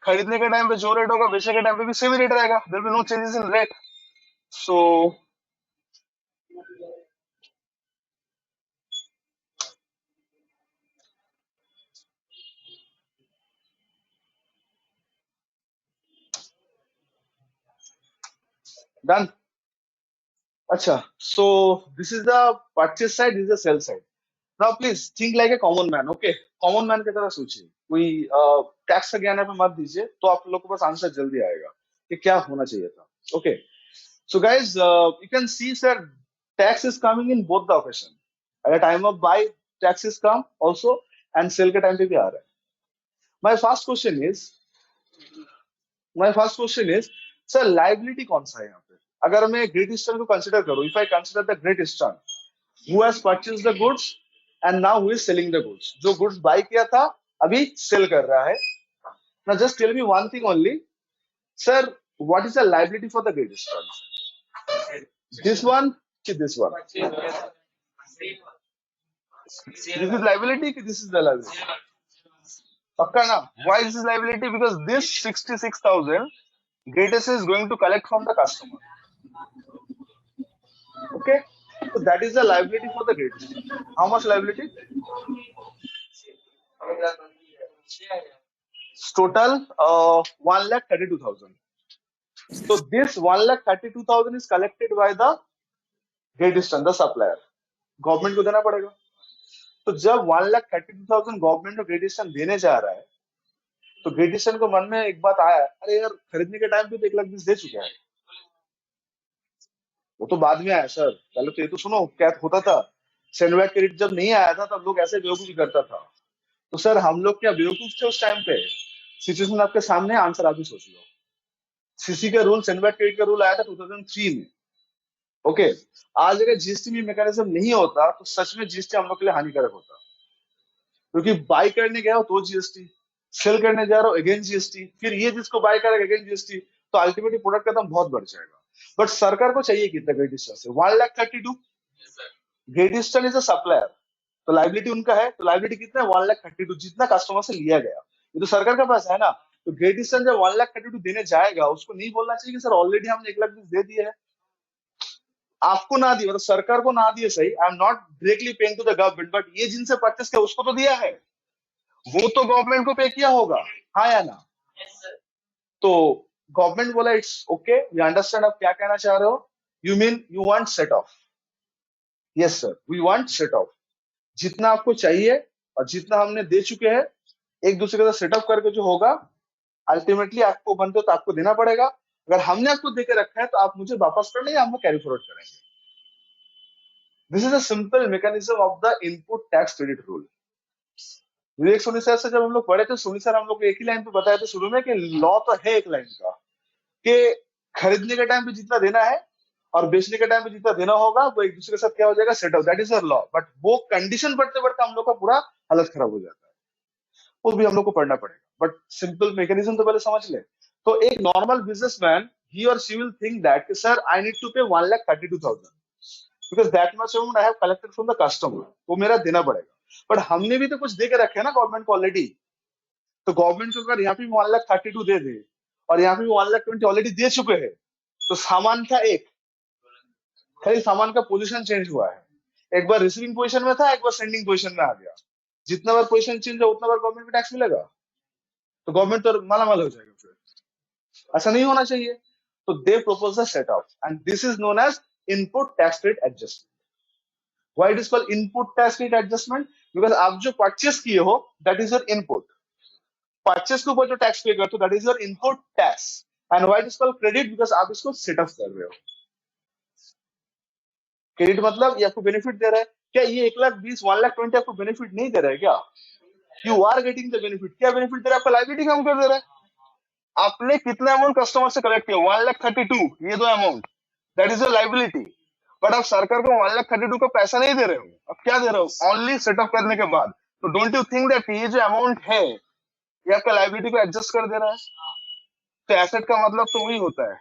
खरीदने के टाइम पे जो रेट होगा, बेचने के टाइम पे भी सेम ही रेट रहेगा, there will be no changes in rate. So done. अच्छा, so this is the purchase side, this is the sale side. Now please think like a common man. Okay, common man की तरह सोचिए, कोई टैक्स का ज्ञान पे मत दीजिए, तो आप लोग के पास आंसर जल्दी आएगा कि क्या होना चाहिए था। Okay, so guys, you can see sir, tax is coming in both the occasion. At the time of buy, taxes come also, and sell के time पे भी आ रहा है। My first question is, sir, liability कौन सा है यहाँ पे? अगर मैं ग्रेट ईस्टर्न को कंसिडर करूँ, if I consider the Great Eastern, who has purchased the goods and now who is selling the goods, जो goods buy किया था अभी सेल कर रहा है। Now just tell me one thing only, Sir, what is the liability for the Great Eastern? This one to this one. This is liability ki this is the liability. Pakka na? Why this is liability? Because this 66,000 Greatest is going to collect from the customer. Okay? So that is the liability for the Greatest. How much liability? Total 1,32,000. So this 1,32,000 is collected by the Great Eastern, the supplier. Government को देना पड़ेगा. तो जब 1,32,000 गवर्नमेंट को ग्रेट ईस्टर्न देने जा रहा है, तो ग्रेट ईस्टर्न को मन में एक बात आया, अरे यार खरीदने के टाइम पे तो 1,20,000 दे चुके हैं. वो तो बाद में आया सर, पहले तो ये तो सुनो क्या होता था. सेंडबैग क्रेडिट जब नहीं आया था तब लोग ऐसे बेवकूफी करता था. तो सर हम लोग क्या बेवकूफ थे उस टाइम पे? सिचुएशन आपके सामने, आंसर आप ही सोच लो. सीसी का रूल, सेंडबैग क्रेडिट का रूल आया था 2003 में. ओके, आज अगर जीएसटी में मैकेनिज्म नहीं होता तो सच में जीएसटी हम लोग के लिए हानिकारक होता. क्योंकि बाय करने गया हो तो जीएसटी, सेल करने जा रहा हो अगेन जीएसटी, फिर ये जिसको बाय करेगा अगेन जीएसटी, तो अल्टीमेटली प्रोडक्ट का दाम बहुत बढ़ जाएगा. बट सरकार को चाहिए कितना ग्रेट ईस्टर्न से? 1,32,000. Great Eastern is a supplier, तो लाइबिलिटी उनका है. तो लाइबिलिटी कितना है? 1,32,000, जितना कस्टमर से लिया गया. ये तो सरकार का पैसा है ना. तो ग्रेट ईस्टर्न जब 1,32,000 देने जाएगा, उसको नहीं बोलना चाहिए कि सर ऑलरेडी हमने 1,20,000 दे दिए है. आपको ना दिए, मतलब सरकार को ना दिए सही, I am not directly paying to the government, but ये जिनसे परचेस किया उसको तो दिया है, वो तो गवर्नमेंट को पे किया होगा, हाँ या ना? तो गवर्नमेंट बोला इट्स ओके, वी अंडरस्टैंड आप क्या कहना चाह रहे हो. You mean you want set off. Yes sir, we want set off. जितना आपको चाहिए और जितना हमने दे चुके हैं, एक दूसरे के साथ सेटअप करके जो होगा, अल्टीमेटली आपको बनते हो तो आपको देना पड़ेगा. अगर हमने आपको देके रखा है तो आप मुझे वापस कर लेंगे, हम लोग कैरी फॉरवर्ड करेंगे. This is a simple mechanism of the input tax credit rule. Vivek Soni sir से जब हम लोग पढ़े थे, सोनी सर हम लोग को एक ही लाइन पे बताया था शुरू में कि लॉ तो है एक लाइन का, कि खरीदने के टाइम पे जितना देना है और बेचने के टाइम पे जितना देना होगा वो एक दूसरे के साथ क्या हो जाएगा, set of. That is a law. But वो कंडीशन पढ़ते पढ़ते हम लोग का पूरा हालत खराब हो जाता है. वो भी हम लोग को पढ़ना पड़ेगा. बट सिंपल मैकेनिज्म तो पहले समझ ले. तो एक नॉर्मल बिजनेसमैन, ही और शी विल थिंक दैट कि सर आई नीड टू पे 1,32,000 because that much amount I have collected from the customer, वो मेरा देना पड़ेगा. बट हमने भी तो कुछ दे के रखे हैं ना गवर्नमेंट को ऑलरेडी. तो गवर्नमेंट को अगर यहाँ पे 1,32,000 दे दे और यहाँ पे 1,20,000 ऑलरेडी दे चुके हैं, तो सामान का एक, खाली सामान का पोजीशन चेंज हुआ है. एक बार रिसीविंग पोजीशन में था, एक बार सेंडिंग पोजीशन में आ गया. जितना बार पोजीशन चेंज हो उतना बार गवर्नमेंट को टैक्स मिलेगा, तो गवर्नमेंट तो मालामाल हो जाएगा. फिर ऐसा नहीं होना चाहिए. तो they propose the set off and this is known as input tax rate adjustment. Why it is called input tax rate adjustment? Because आप जो परचेस किए हो that is your input. Purchase के ऊपर जो टैक्स पे करते हो that is your input tax. And why it is called credit? Because आप इसको सेट ऑफ कर रहे हो. क्रेडिट मतलब ये आपको बेनिफिट दे रहा है. क्या ये 1,20,000 1,20,000 आपको बेनिफिट नहीं दे रहा है क्या? You are getting the benefit. क्या बेनिफिट दे रहा है? आपका लाइबिलिटी कम कर दे रहा है. आपने कितना अमाउंट कस्टमर से कलेक्ट किया? 1,32,000, ये दो amount, that is your liability. But आप सरकार को 1,32,000 का पैसा नहीं दे रहे हो. अब क्या दे रहे हो? ओनली सेट ऑफ करने के बाद. तो डोंट यू थिंक दैट ये जो अमाउंट है ये आपका लाइबिलिटी को एडजस्ट कर दे रहा है? तो एसेट का मतलब तो वही होता है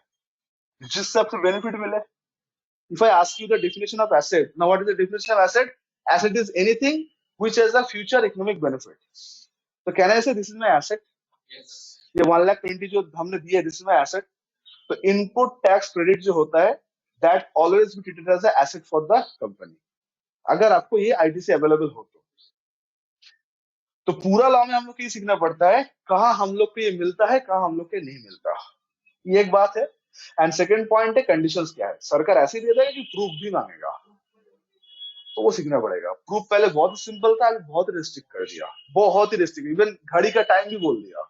जिससे आपको बेनिफिट मिले. If I ask you the definition of asset, now what is the definition of asset? Asset is anything which has a future economic benefit. So can I say this is my asset? Yes. ये 1,20,000 जो हमने दिया, this is my asset. तो इनपुट टैक्स क्रेडिट जो होता है that always be treated as an asset for the company. अगर आपको ये आईटी से अवेलेबल हो तो पूरा लॉ में हम लोग को ये सीखना पड़ता है कहाँ हम लोग को ये मिलता है, कहाँ हम लोग को नहीं मिलता. ये एक बात है. एंड सेकंड पॉइंट है कंडीशंस क्या है. सरकार ऐसे दे देगा कि प्रूफ भी मांगेगा, तो वो सीखना पड़ेगा. प्रूफ पहले बहुत सिंपल था, अभी बहुत रिस्ट्रिक्ट कर दिया, बहुत ही रिस्ट्रिक्ट. इवन घड़ी का टाइम भी बोल दिया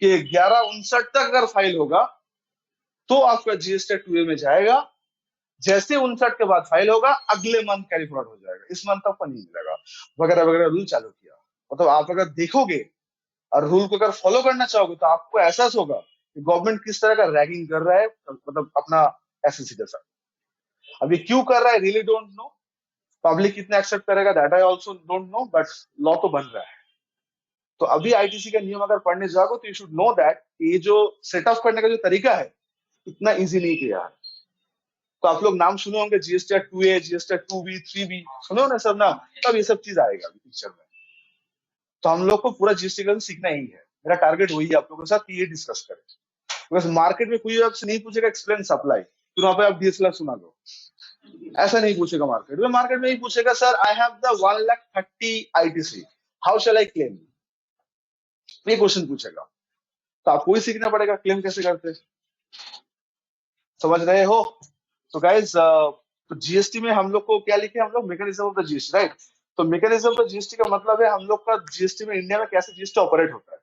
कि 11:59 तक अगर फाइल होगा तो आपका जीएसटी 2A में जाएगा. जैसे 59 के बाद फाइल होगा अगले मंथ कैरी फॉरवर्ड हो जाएगा, इस मंथ आपको नहीं मिलेगा, वगैरह वगैरह रूल चालू किया. मतलब आप अगर देखोगे और रूल को अगर फॉलो करना चाहोगे तो आपको एहसास होगा कि गवर्नमेंट किस तरह का रैगिंग कर रहा है, मतलब अपना एसएससी के साथ. अब ये क्यों कर रहा है रियली डोंट नो. पब्लिक कितना एक्सेप्ट करेगा that I also don't know. But law तो बन रहा है. तो अभी आईटीसी का नियम अगर पढ़ने जाओगे तो यू शुड नो दैट ये जो सेट ऑफ करने का जो तरीका है इतना इजी नहीं किया है। तो आप लोग नाम सुने होंगे GST 2A, GST 2B, 3B, सुने हो ना सब नाम, तब ये सब चीज आएगा पिक्चर में। तो हम लोग को पूरा जीएसटी का सीखना ही है, मेरा टारगेट वही है आप लोगों के साथ कि ये डिस्कस करें। बिकॉज मार्केट में कोई आपसे नहीं पूछेगा एक्सप्लेन सप्लाई, फिर वहां पे आप डीएसएलआर सुना दो, ऐसा नहीं पूछेगा मार्केट में। मार्केट में ही पूछेगा sir I have the 1,30,000 ITC, how shell I claim, ये क्वेश्चन पूछेगा। तो आपको ही सीखना पड़ेगा क्लेम कैसे करते, समझ रहे हो? तो गाइज तो जीएसटी में हम लोग को क्या लिखे, हम लोग mechanism of the GST, right. तो मैकेनिज्म ऑफ द जीएसटी का मतलब है हम लोग का जीएसटी में इंडिया में कैसे जीएसटी ऑपरेट होता है।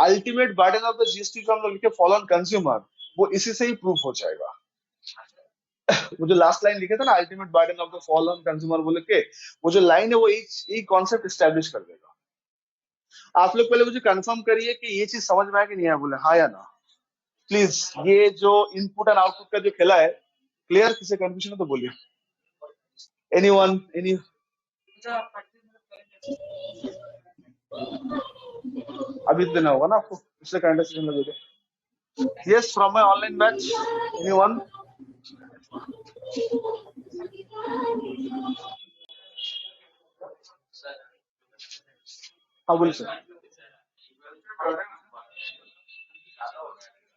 Ultimate burden of the GST जो हम लोग लिखे फॉल ऑन कंज्यूमर, वो इसी से ही प्रूफ हो जाएगा। वो जो लास्ट लाइन लिखे थे ना, ultimate burden of the fall on consumer बोल के, वो जो लाइन है वो एक कॉन्सेप्ट एस्टेब्लिश कर देगा। आप लोग पहले मुझे कंफर्म करिए कि ये चीज समझ में आया कि नहीं आया, बोले हाँ या ना प्लीज। ये जो इनपुट एंड आउटपुट का जो खेला है क्लियर, किसी कंफ्यूजन है तो बोलिए। Anyone, any? अभी तो देना होगा ना आपको, पिछले करंट सेशन में देते। Yes, from my online batch, anyone? हाँ बोलिए सर।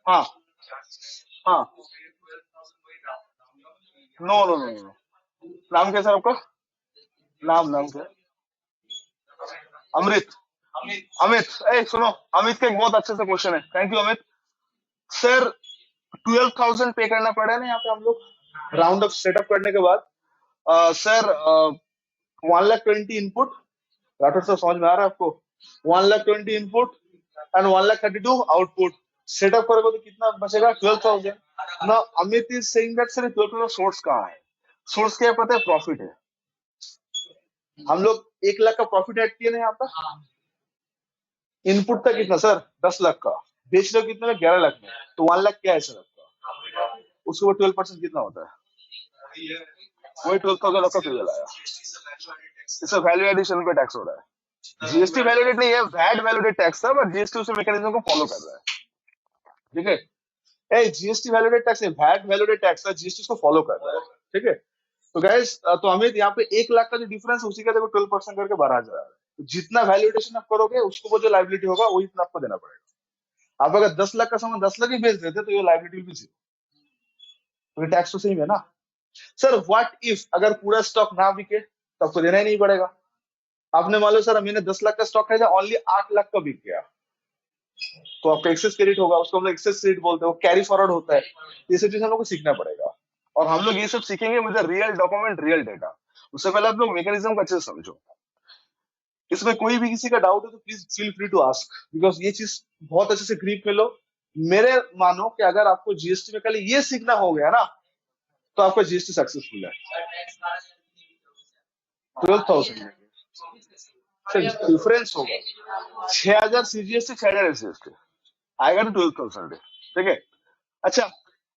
हाँ हाँ, नो नो नो नो। नाम क्या सर आपका? नाम क्या? अमृत, अमित। ए सुनो, अमित का एक बहुत अच्छे से क्वेश्चन है, थैंक यू अमित। सर 12,000 पे करना पड़ा है ना यहाँ पे हम लोग राउंड ऑफ सेटअप करने के बाद। सर 1,20,000 इनपुट, राठौर सर समझ में आ रहा है आपको? 1,20,000 इनपुट एंड 1,32,000 आउटपुट, सेटअप करोगे तो कितना बचेगा? 12,000। ना Amit is saying that sir 12,000 source कहाँ है? सोर्स क्या पता है? प्रॉफिट है। हम लोग 1 लाख का प्रॉफिट ऐड किए ना यहाँ पर। इनपुट था कितना सर? 10 लाख का, बेच रहे हो कितने में? 11 लाख में, तो 1 लाख क्या है सर आपका? उसके ऊपर 12% कितना होता है? वही 12,000 आपका फिर आया। इसमें वैल्यू एडिशन पे टैक्स हो रहा है। जीएसटी वैलिडेट नहीं है, वैट वैलिडेट टैक्स था, बट जीएसटी उस मैकेनिज्म को फॉलो कर रहा है, ठीक है? ए जीएसटी वैलिडेट टैक्स है, वैट वैलिडेट टैक्स है, जीएसटी उसको फॉलो कर रहा है, ठीक है? तो गैस तो हमें यहाँ पे 1 लाख का जो डिफरेंस उसी का देखो 12% करके 12,000 है। तो जितना वैल्यूएशन आप करोगे उसको वो जो लाइबिलिटी होगा वही इतना आपको देना पड़ेगा। आप अगर 10 लाख का सामान 10 लाख ही बेच देते तो ये लाइबिलिटी भी जीरो, तो टैक्स तो सेम है ना। सर व्हाट इफ अगर पूरा स्टॉक ना बिके तो आपको देना ही नहीं पड़ेगा। आपने मान लो सर मैंने 10 लाख का स्टॉक खरीदा, ओनली 8 लाख का बिक गया, तो आपका एक्सेस क्रेडिट होगा, उसको हम लोग एक्सेस क्रेडिट बोलते हैं, वो कैरी फॉरवर्ड होता है। ये सब चीज हम लोग को सीखना पड़ेगा, और हम लोग ये सब सीखेंगे with real document, real data. उससे पहले आप लोग मैकेनिज्म को अच्छे से समझो। इसमें कोई भी किसी का डाउट है तो please feel free to ask, because ये चीज बहुत अच्छे से ग्रिप में लो। मेरे मानो कि अगर आपको जीएसटी में कल ये सीखना हो गया ना तो आपका जीएसटी सक्सेसफुल है। 12,000 डिफरेंस होगा, 6,000 सीजीएसटी, 6,000 एसजीएसटी आएगा तो 12,000, ठीक है? अच्छा,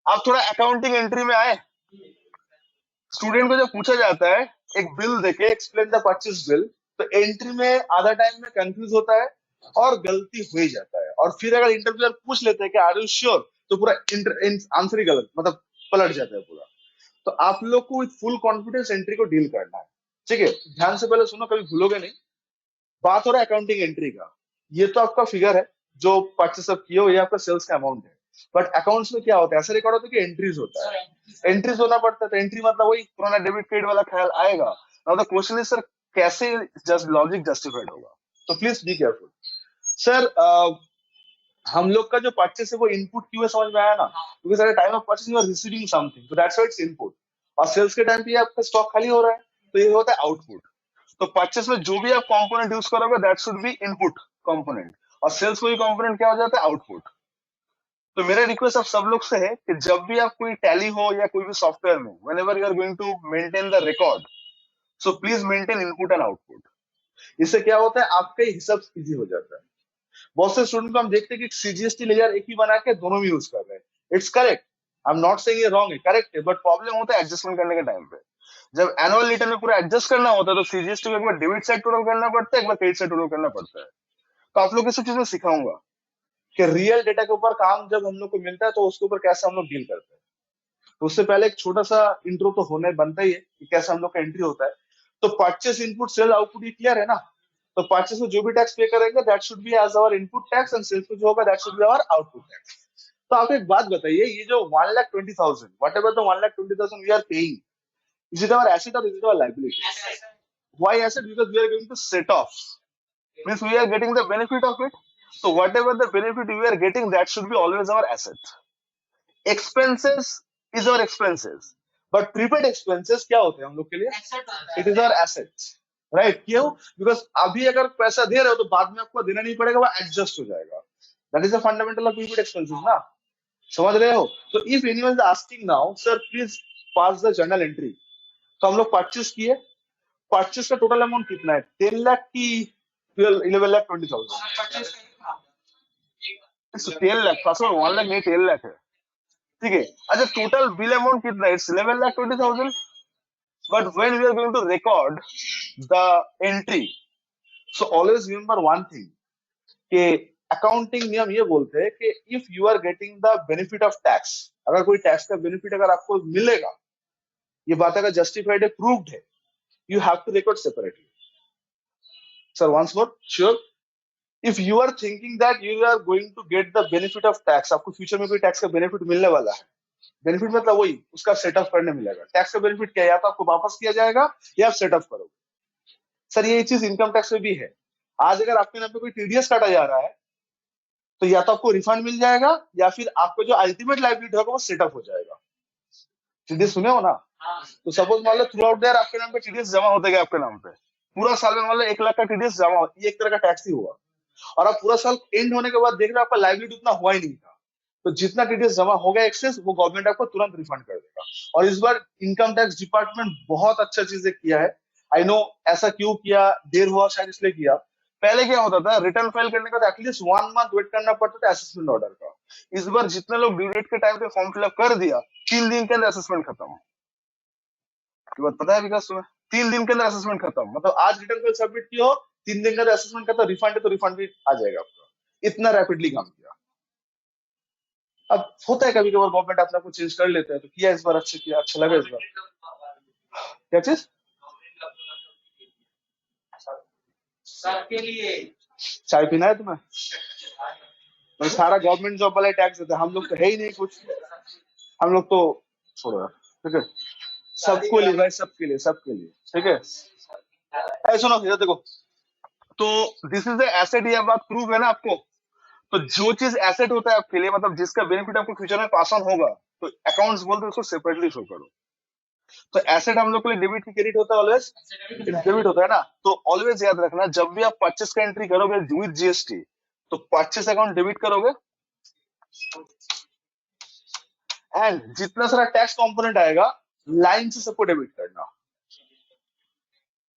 आप थोड़ा अकाउंटिंग एंट्री में आए। स्टूडेंट को जब पूछा जाता है एक बिल देके एक्सप्लेन द परचेज बिल, तो एंट्री में आधा टाइम में कंफ्यूज होता है और गलती हो ही जाता है, और फिर अगर इंटरव्यूअर पूछ लेते हैं कि आर यू श्योर, तो पूरा आंसर ही गलत, मतलब पलट जाता है पूरा। तो आप लोग को विद फुल कॉन्फिडेंस एंट्री को डील करना है, ठीक है? ध्यान से पहले सुनो, कभी भूलोगे नहीं। बात हो रहा है अकाउंटिंग एंट्री का, ये तो आपका फिगर है जो परचेस आप किए हो, ये आपका सेल्स का अमाउंट है। बट अकाउंट्स में क्या होता है, ऐसा रिकॉर्ड होता है कि एंट्रीज होता है, एंट्रीज होना पड़ता है। तो एंट्री मतलब वही पुराना डेबिट क्रेडिट वाला ख्याल आएगा। Now the question is sir कैसे जस्ट लॉजिक जस्टिफाइड होगा? तो प्लीज बी केयरफुल सर। हम लोग का जो परचेस है वो इनपुट क्यों है समझ में आया ना? क्योंकि sir time of purchase you are receiving something, तो दैट्स व्हाई इट्स इनपुट। और सेल्स के टाइम पे आपका स्टॉक खाली हो रहा है तो ये होता है आउटपुट। तो परचेस में जो भी आप कंपोनेंट यूज करोगे that should B input component, और सेल्स कोई कंपोनेंट क्या हो जाता है? आउटपुट। तो मेरा रिक्वेस्ट आप सब लोग से है कि जब भी आप कोई टैली हो या कोई भी सॉफ्टवेयर में, whenever you are going to maintain the record, so please maintain input and output. इससे क्या होता है, आपका हिसाब इजी हो जाता है। बहुत से स्टूडेंट को हम देखते हैं कि सीजीएसटी लेयर एक ही बना के दोनों में यूज कर रहे हैं। It's correct, I am not saying ये रॉन्ग है, करेक्ट है, बट प्रॉब्लम होता है एडजस्टमेंट करने के टाइम पे। जब एनुअल रिटर्न में पूरा एडजस्ट करना होता है तो सीजीएसटी को एक बार डेबिट साइड टोटल करना पड़ता है, एक बार क्रेडिट साइड टोटल करना पड़ता है। तो आप लोग ये सब चीजें सिखाऊंगा कि रियल डेटा के ऊपर काम जब हम लोग को मिलता है तो उसके ऊपर कैसे हम लोग डील करते हैं। तो उससे पहले एक छोटा सा इंट्रो तो होने बनता ही है कि कैसे हम लोग का एंट्री होता है। तो परचेस इनपुट सेल आउटपुट ये क्लियर है ना। तो परचेस में जो भी टैक्स पे करेंगे that should be as our input tax and sales में जो होगा that should be our output tax. तो आप एक बात बताइए, ये जो 1,20,000 whatever the 1,20,000 we are paying, is it our asset और is it our liability? Why asset? Because we are going to set off, means we are getting the benefit of it. So whatever the benefit we are getting, that should be always our asset. Expenses is our expenses, but prepaid expenses क्या होते हैं हम लोग के लिए? It is our assets, right? क्यों? Because अभी अगर पैसा दे रहे हो तो बाद में आपको देना नहीं पड़ेगा, वो एडजस्ट हो जाएगा. That is the fundamental of prepaid expenses ना. समझ रहे हो? So if anyone is asking now, sir please pass the journal entry. तो हम लोग परचेस किए, परचेस का टोटल अमाउंट कितना है? 10 लाख की 11,20,000? 10 लाख, फर्स्ट 1 लाख नहीं 10 लाख है, ठीक है। अच्छा टोटल बिल अमाउंट कितना है? It's 11,20,000। But when we are going to record the entry, so always remember one thing कि अकाउंटिंग नियम ये बोलते हैं कि if you are getting the benefit of tax, अगर कोई टैक्स का बेनिफिट अगर आपको मिलेगा, ये बात अगर जस्टिफाइड है, प्रूव्ड है, you have to record separately. Sir, once more, sure. If you are thinking that you are going to get the benefit of tax, आपको फ्यूचर में कोई टैक्स का बेनिफिट मिलने वाला है, बेनिफिट मतलब वही उसका सेट ऑफ करने मिलेगा। टैक्स का बेनिफिट क्या है? या तो आपको वापस किया जाएगा या आप सेट ऑफ करोगे। सर ये चीज इनकम टैक्स में भी है। आज अगर आपके नाम पे कोई टीडीएस काटा जा रहा है तो या तो आपको रिफंड मिल जाएगा या फिर आपको जो अल्टीमेट लाइबिलिटी होगा वो सेट ऑफ हो जाएगा। टीडीएस सुने हो ना? तो सपोज मान लो थ्रू आउट देयर आपके नाम पे टीडीएस जमा होते गए, आपके नाम पे पूरा साल में मान लो 1 लाख का टीडीएस जमा हो, ये एक तरह का टैक्स ही हुआ, और आप पूरा साल एंड होने के बाद देख रहे हो आपका लाइबिलिटी उतना हुआ ही नहीं था, तो जितना टीडीएस जमा हो गया एक्सेस, वो गवर्नमेंट आपको तुरंत रिफंड कर देगा। और इस बार इनकम टैक्स डिपार्टमेंट बहुत अच्छा चीजें किया है। आई नो ऐसा क्यों किया, देर हुआ शायद इसलिए किया। पहले क्या होता था, रिटर्न फाइल करने का एटलीस्ट 1 मंथ वेट करना पड़ता था असेसमेंट ऑर्डर का। इस बार जितने लोग ड्यू डेट के टाइम पे फॉर्म फिलअप कर दिया, 3 दिन के अंदर असेसमेंट खत्म। बात पता है विकास तुम्हें? 3 दिन के अंदर असेसमेंट खत्म, मतलब आज रिटर्न फाइल सबमिट किया हो, 3 दिन के अंदर असेसमेंट खत्म, रिफंड है तो रिफंड भी आ जाएगा आपका। इतना रैपिडली काम किया। अब होता है कभी कभार गवर्नमेंट अपना कुछ चेंज कर लेता है, तो किया इस बार, अच्छे किया, अच्छा लगा इस बार। क्या चीज? सबके लिए चाय पीना है तुम्हें? मतलब सारा गवर्नमेंट जॉब वाला टैक्स देता है, हम लोग तो है ही नहीं कुछ, हम लोग तो छोड़ो यार, ठीक है। सबको लिए भाई, सबके लिए, सबके लिए, ठीक है। ऐसा सुनो ये देखो, तो दिस इज द एसेट, ये बात प्रूव है ना आपको। तो जो चीज एसेट होता है आपके लिए, मतलब जिसका बेनिफिट आपको फ्यूचर में पास ऑन होगा, तो अकाउंट्स बोलते हैं उसको सेपरेटली शो करो। तो एसेट हम लोग के लिए डेबिट की क्रेडिट होता है, ऑलवेज डेबिट होता है ना। तो ऑलवेज याद रखना, जब भी आप परचेस का एंट्री करोगे विद जीएसटी, तो परचेस अकाउंट डेबिट करोगे, एंड जितना सारा टैक्स कंपोनेंट आएगा लाइन से सबको डेबिट करना,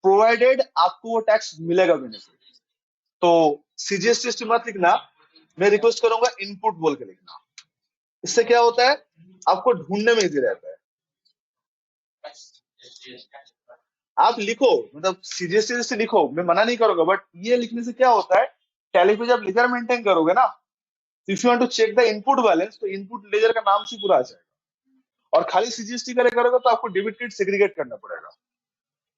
प्रोवाइडेड आपको वो टैक्स मिलेगा बेनिफिट। तो सीजीएसटी मत लिखना, मैं रिक्वेस्ट करूंगा इनपुट बोल के लिखना। इससे क्या होता है, आपको ढूंढने में इजी रहता है। आप लिखो, मतलब सीजीएसटी लिखो, मैं मना नहीं करूंगा, बट ये लिखने से क्या होता है, टैली पे जब लेजर मेंटेन करोगे ना, if you want to check the input balance, तो इनपुट लेजर का नाम से पूरा आ जाएगा। और खाली सीजीएसटी करोगे तो आपको डेबिट क्रेडिट सेग्रीगेट करना पड़ेगा,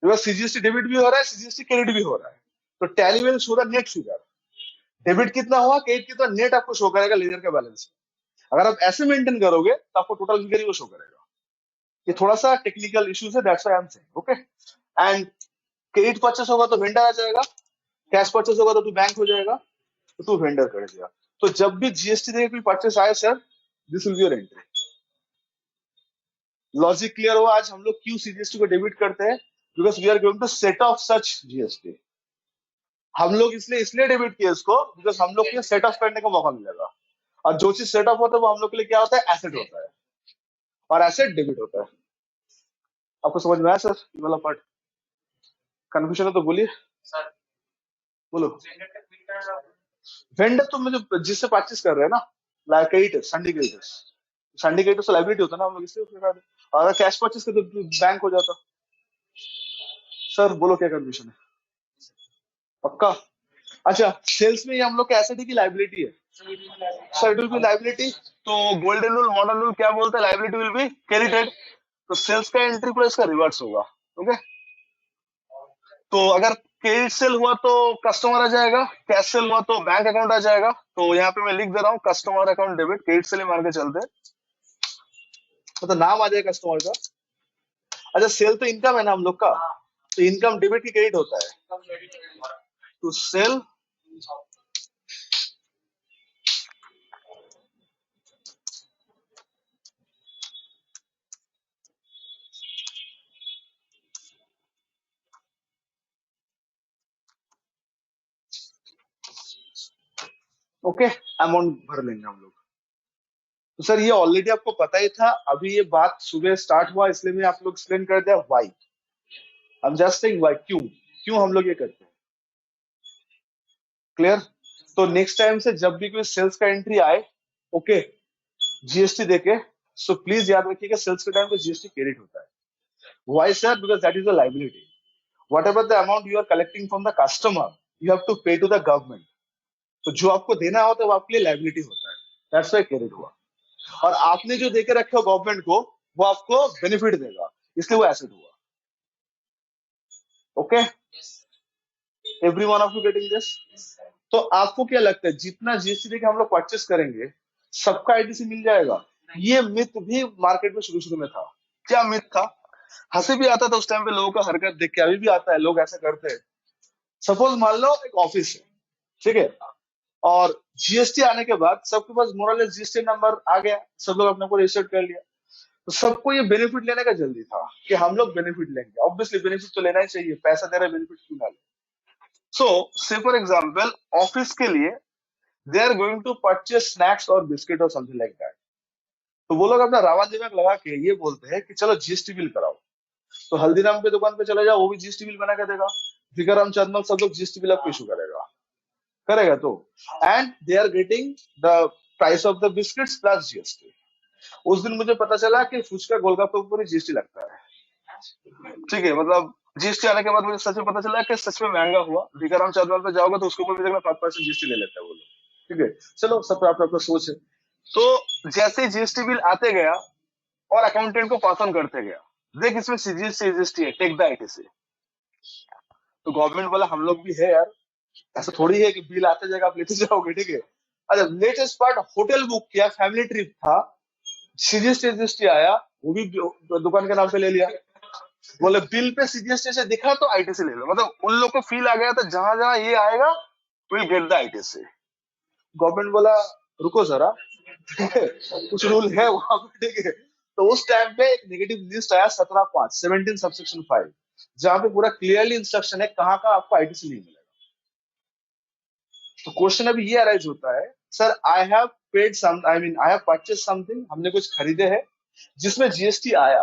बिकॉज सीजीएसटी डेबिट भी हो रहा है, सीजीएसटी क्रेडिट भी हो रहा है। तो tally will show the net figure, debit कितना हुआ, क्रेडिट कितना, नेट आपको शो करेगा लेजर का बैलेंस। अगर आप ऐसे मेंटेन करोगे तो आपको टोटल फिगर ही वो शो करेगा। ये थोड़ा सा टेक्निकल इश्यूज है, that's why I am saying, okay. And credit purchase होगा तो वेंडर आ जाएगा, कैश परचेस होगा तो तू बैंक हो जाएगा, तो तू वेंडर कर दिया। तो जब भी जीएसटी देके कोई परचेस आए sir, this will be your entry. Logic clear हो? आज हम लोग क्यों सीजीएसटी को डेबिट करते हैं, because we are going to set off such GST. हम लोग इसलिए डेबिट किया इसको, बिकॉज हम लोग को सेट ऑफ करने का मौका मिलेगा। और जो चीज सेट ऑफ होता है वो हम लोग के लिए क्या होता है, एसेट होता है, और एसेट डेबिट होता है। आपको समझ में आया सर ये वाला पार्ट? कंफ्यूजन है तो बोलिए, बोलो। वेंडर तो मुझे जिससे परचेस कर रहे हैं ना, लाइक क्रेडिटर्स, संडे क्रेडिटर्स तो लाइबिलिटी होता है ना, हम लोग इससे उसमें कर दें। और अगर कैश परचेस करते तो बैंक हो जाता। सर बोलो क्या कंफ्यूजन है? पक्का? अच्छा, सेल्स में ये हम लोग का एसेट की लाइबिलिटी है, sir it will be liability. तो गोल्डन रूल मॉडर्न रूल क्या बोलता है, लाइबिलिटी विल बी क्रेडिटेड। तो सेल्स का एंट्री पर इसका रिवर्स होगा। ओके, तो अगर क्रेडिट सेल हुआ तो कस्टमर आ जाएगा, कैश सेल हुआ तो बैंक अकाउंट आ जाएगा। तो यहाँ पे मैं लिख दे रहा हूँ customer account debit, credit sale मान के चलते, मतलब नाम आ जाएगा कस्टमर का। अच्छा, सेल तो इनकम है ना हम लोग का, तो इनकम डेबिट की क्रेडिट होता है। तो सेल ओके, अमाउंट भर लेंगे हम लोग। तो सर ये ऑलरेडी आपको पता ही था, अभी ये बात सुबह स्टार्ट हुआ इसलिए मैं आप लोग एक्सप्लेन कर दिया why. I am just saying why, क्यों क्यों हम लोग ये करते हैं। क्लियर? तो नेक्स्ट टाइम से जब भी कोई सेल्स का एंट्री आए, ओके, जीएसटी देके, सो प्लीज याद रखिएगा सेल्स के टाइम पे जीएसटी क्रेडिट होता है। Why sir? Because that is a liability. whatever the amount you are collecting from the customer, you have to pay to the government. तो जो आपको देना होता है वो आपके लिए लाइबिलिटी होता है, दैट्स व्हाई क्रेडिट हुआ। और आपने जो देके रखे हो गवर्नमेंट को, वो आपको बेनिफिट देगा, इसलिए वो एसेट हुआ। Okay, every one of you getting this? तो आपको क्या लगता है जितना जीएसटी देके हम लोग परचेस करेंगे सबका आईटीसी मिल जाएगा? ये मिथ भी मार्केट में शुरू शुरू में था। क्या मिथ था? हंसी भी आता था उस टाइम पे लोगों का हरकत देख के, अभी भी आता है, लोग ऐसा करते हैं। सपोज मान लो एक ऑफिस है, ठीक है, और जीएसटी आने के बाद सबके पास मोरलेस जीएसटी नंबर आ गया, सब लोग अपने को रजिस्टर कर लिया। तो सबको ये बेनिफिट लेने का जल्दी था कि हम लोग बेनिफिट लेंगे, ऑब्वियसली बेनिफिट तो लेना ही चाहिए, पैसा दे रहे बेनिफिट क्यों ना ले। सो से फॉर एग्जाम्पल ऑफिस के लिए they are going to purchase snacks और बिस्किट और समथिंग लाइक दैट। तो वो लोग अपना रावण दिमाग लगा के ये बोलते हैं कि चलो जीएसटी बिल कराओ। तो हल्दीराम पे दुकान पे चले जाओ, वो भी जीएसटी बिल बना के देगा। विक्रम चंदमल सब लोग जीएसटी बिल आपको इशू करेगा, करेगा तो। And they are getting the price of the biscuits plus GST. उस दिन मुझे पता चला कि फुचका गोलगप्पे के ऊपर ही जीएसटी लगता है। ठीक है, मतलब जीएसटी आने के बाद मुझे सच में पता चला कि सच में महंगा हुआ। विक्रम चंदमल पे जाओगे तो उसके ऊपर भी देखना 5% जीएसटी ले लेते हैं वो लोग। ठीक है, चलो सब अपना अपना सोच है। तो जैसे जीएसटी बिल आते गया और अकाउंटेंट को पास ऑन करते गया, देख इसमें जीएसटी है, टेक द आईटीसी। तो गवर्नमेंट बोला हम लोग भी है यार, ऐसा थोड़ी है कि बिल आते जाएगा आप लेते जाओगे। ठीक है, अच्छा लेटेस्ट पार्ट, होटल बुक किया, फैमिली ट्रिप था, सीजीएसटी आया, वो भी दुकान के नाम पे ले लिया। बोले बिल पे सीजीएसटी से दिखा तो आईटीसी ले लो, मतलब उन लोग को फील आ गया था जहां जहां ये आएगा will get the ITC. Government बोला रुको जरा, कुछ रूल है वहां पे। ठीक है, तो उस टाइम पे एक नेगेटिव लिस्ट आया 17(5) 17 सबसेक्शन 5, जहां पे पूरा क्लियरली इंस्ट्रक्शन है कहाँ का आपको आईटीसी नहीं मिलेगा। तो क्वेश्चन अभी ये अराइज होता है, sir I have paid some, I mean I have purchase something, हमने कुछ खरीदे हैं जिसमें जीएसटी आया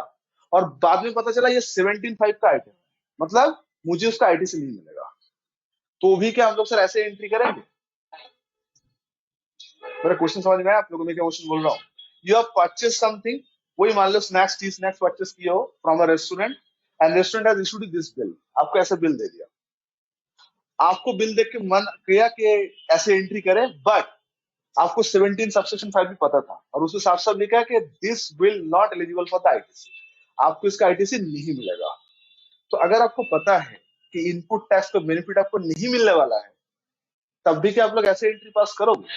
और बाद में पता चला ये 17(5) का आइटम है, मतलब मुझे उसका आईटीसी नहीं मिलेगा। तो भी क्या हम लोग सर ऐसे एंट्री करेंगे? मेरा क्वेश्चन समझ में आया आप लोगों को मैं क्या क्वेश्चन बोल रहा हूँ? यू हैव परचेज समथिंग, वही मान लो स्नैक्स, टी स्नैक्स परचेज किए हो from a restaurant, and restaurant has issued this bill, आपको ऐसे बिल दे दिया। आपको बिल देख के मन किया कि ऐसे एंट्री करें, बट आपको 17 सबसेक्शन 5 भी पता था और उसमें साफ साफ लिखा है कि this will not eligible for the ITC, आपको इसका आईटीसी नहीं मिलेगा। तो अगर आपको पता है कि इनपुट टैक्स का बेनिफिट आपको नहीं मिलने वाला है, तब भी क्या आप लोग ऐसे एंट्री पास करोगे?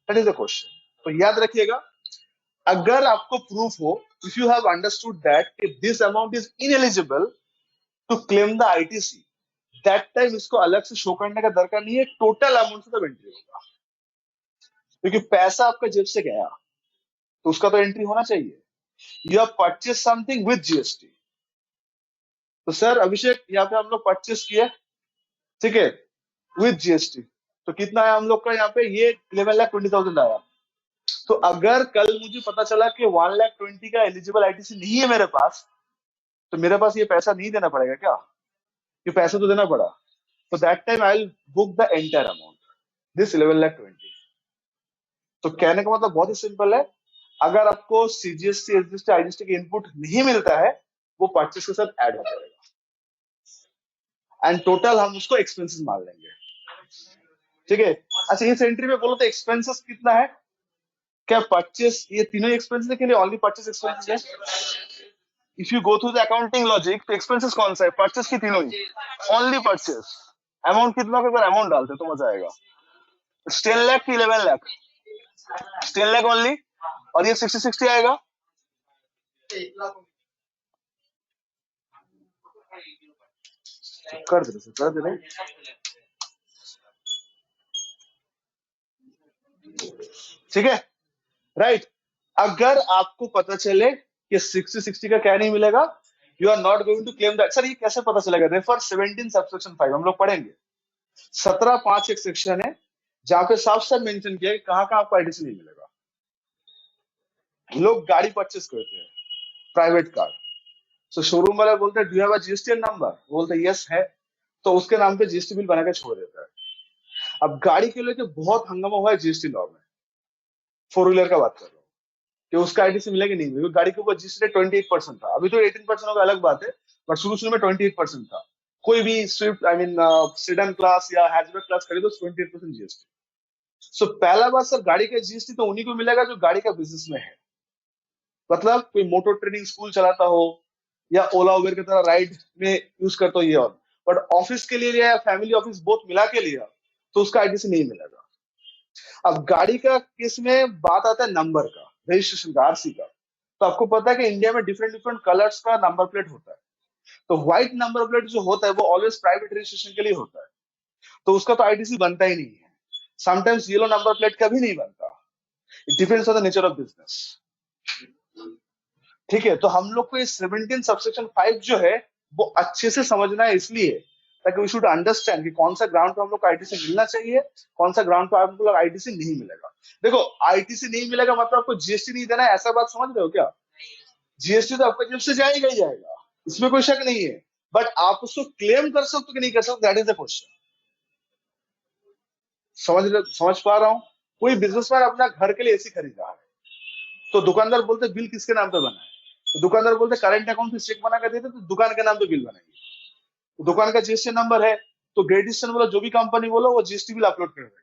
That is the question. तो याद रखिएगा, अगर आपको प्रूफ हो, if you have understood that this amount is ineligible to claim the ITC, that time इसको अलग से शो करने का दरकार नहीं है, टोटल अमाउंट से तब एंट्री होगा। क्योंकि पैसा आपका जेब से गया तो उसका तो एंट्री होना चाहिए। You have purchase something with GST. तो सर अभिषेक यहाँ पे हम लोग परचेज किए, ठीक है, विद जीएसटी, तो कितना आया हम लोग का यहाँ पे? ये 11,20,000 आया। तो अगर कल मुझे पता चला कि 1,20,000 का एलिजिबल आईटीसी नहीं है मेरे पास, तो मेरे पास ये पैसा नहीं देना पड़ेगा क्या? ये पैसा तो देना पड़ा। तो that time I will book the entire amount, this 11,20,000। तो कहने का मतलब बहुत ही सिंपल है, अगर आपको सीजीएसटी, एसजीएसटी, आईजीएसटी के इनपुट नहीं मिलता है, वो परचेस के साथ ऐड हो जाएगा एंड टोटल हम उसको एक्सपेंसेस मान लेंगे। ठीक है। अच्छा इस एंट्री में बोलो तो एक्सपेंसेस कितना है? क्या परचेस, ये तीनों एक्सपेंसेस के लिए ओनली परचेस एक्सपेंसेस है? If you go through the accounting logic तो एक्सपेंसेस कौन सा है? परचेस की तीनों ही, ओनली परचेस। अमाउंट कितना का, अगर अमाउंट डालते तो मजा आएगा। 10 लाख की 11 लाख? 10 लाख ओनली। और ये 60-60 आएगा। कर दे रहे, ठीक है, राइट। अगर आपको पता चले कि 60-60 का क्या नहीं मिलेगा, you are not going to claim that. Sir ये कैसे पता चलेगा? रेफर 17 सबसेक्शन 5, हम लोग पढ़ेंगे। 17(5) एक सेक्शन है जहां पे साफ साफ मेंशन किया है कहां कहां आपको आईटीसी नहीं मिलेगा। लोग गाड़ी परचेस करते हैं, प्राइवेट कार, तो शोरूम वाला बोलता है do you have a GST number, बोलते हैं यस है, तो उसके नाम पे जीएसटी बिल बना के छोड़ देता है। अब गाड़ी के लेके बहुत हंगामा हुआ है जीएसटी लॉ में, 4 व्हीलर का बात कर रहा हूँ, कि उसका आईटीसी मिलेगा नहीं मिलेगा। गाड़ी के ऊपर जीएसटी 28% था, अभी तो 18% होगा, अलग बात है, बट शुरू शुरू में 28% था। कोई भी Swift I mean sedan class या हैचबैक क्लास खरीदो 28% जीएसटी। सो पहला बात सर, गाड़ी का जीएसटी तो उन्हीं को मिलेगा जो गाड़ी का बिजनेस में है। मतलब कोई मोटर ट्रेनिंग स्कूल चलाता हो या ओला उबेर की तरह राइड में यूज करता हो ये, और बट ऑफिस के लिए लिया या फैमिली ऑफिस बोथ मिला के लिया तो उसका आईटीसी नहीं मिलेगा। अब गाड़ी का केस में बात आता है नंबर का, रजिस्ट्रेशन का, आरसी का। तो आपको पता है कि इंडिया में डिफरेंट डिफरेंट कलर्स का नंबर प्लेट होता है। तो व्हाइट नंबर प्लेट जो होता है वो ऑलवेज प्राइवेट रजिस्ट्रेशन के लिए होता है, तो उसका तो आईटीसी बनता ही नहीं है। समटाइम्स येलो नंबर प्लेट का भी नहीं बनता। It depends on the nature of business, ठीक है। तो हम लोग को ये 17 सबसेक्शन 5 जो है वो अच्छे से समझना है, इसलिए ताकि वी शुड अंडरस्टैंड कि कौन सा ग्राउंड पे हम लोग को आईटीसी मिलना चाहिए, कौन सा ग्राउंड पे आप लोग आईटीसी नहीं मिलेगा। देखो आईटीसी नहीं मिलेगा मतलब आपको जीएसटी नहीं देना है, ऐसा बात समझ रहे हो क्या? जीएसटी तो आपका जेब से जाएगा ही जाएगा, इसमें कोई शक नहीं है, बट आप उसको क्लेम कर सकते हो कि नहीं कर सकते, दैट इज द क्वेश्चन। समझ पा रहा हूँ? कोई बिजनेसमैन अपना घर के लिए एसी खरीद रहा है, तो दुकानदार बोलते बिल किसके नाम पे बना है, तो दुकानदार बोलते करंट अकाउंट से चेक बना कर देते तो दुकान के नाम पे बिल बनाएंगे, तो दुकान का जीएसटी नंबर है, तो ग्रेट ईस्टर्न बोलो जो भी कंपनी बोलो वो जीएसटी बिल अपलोड कर देगा।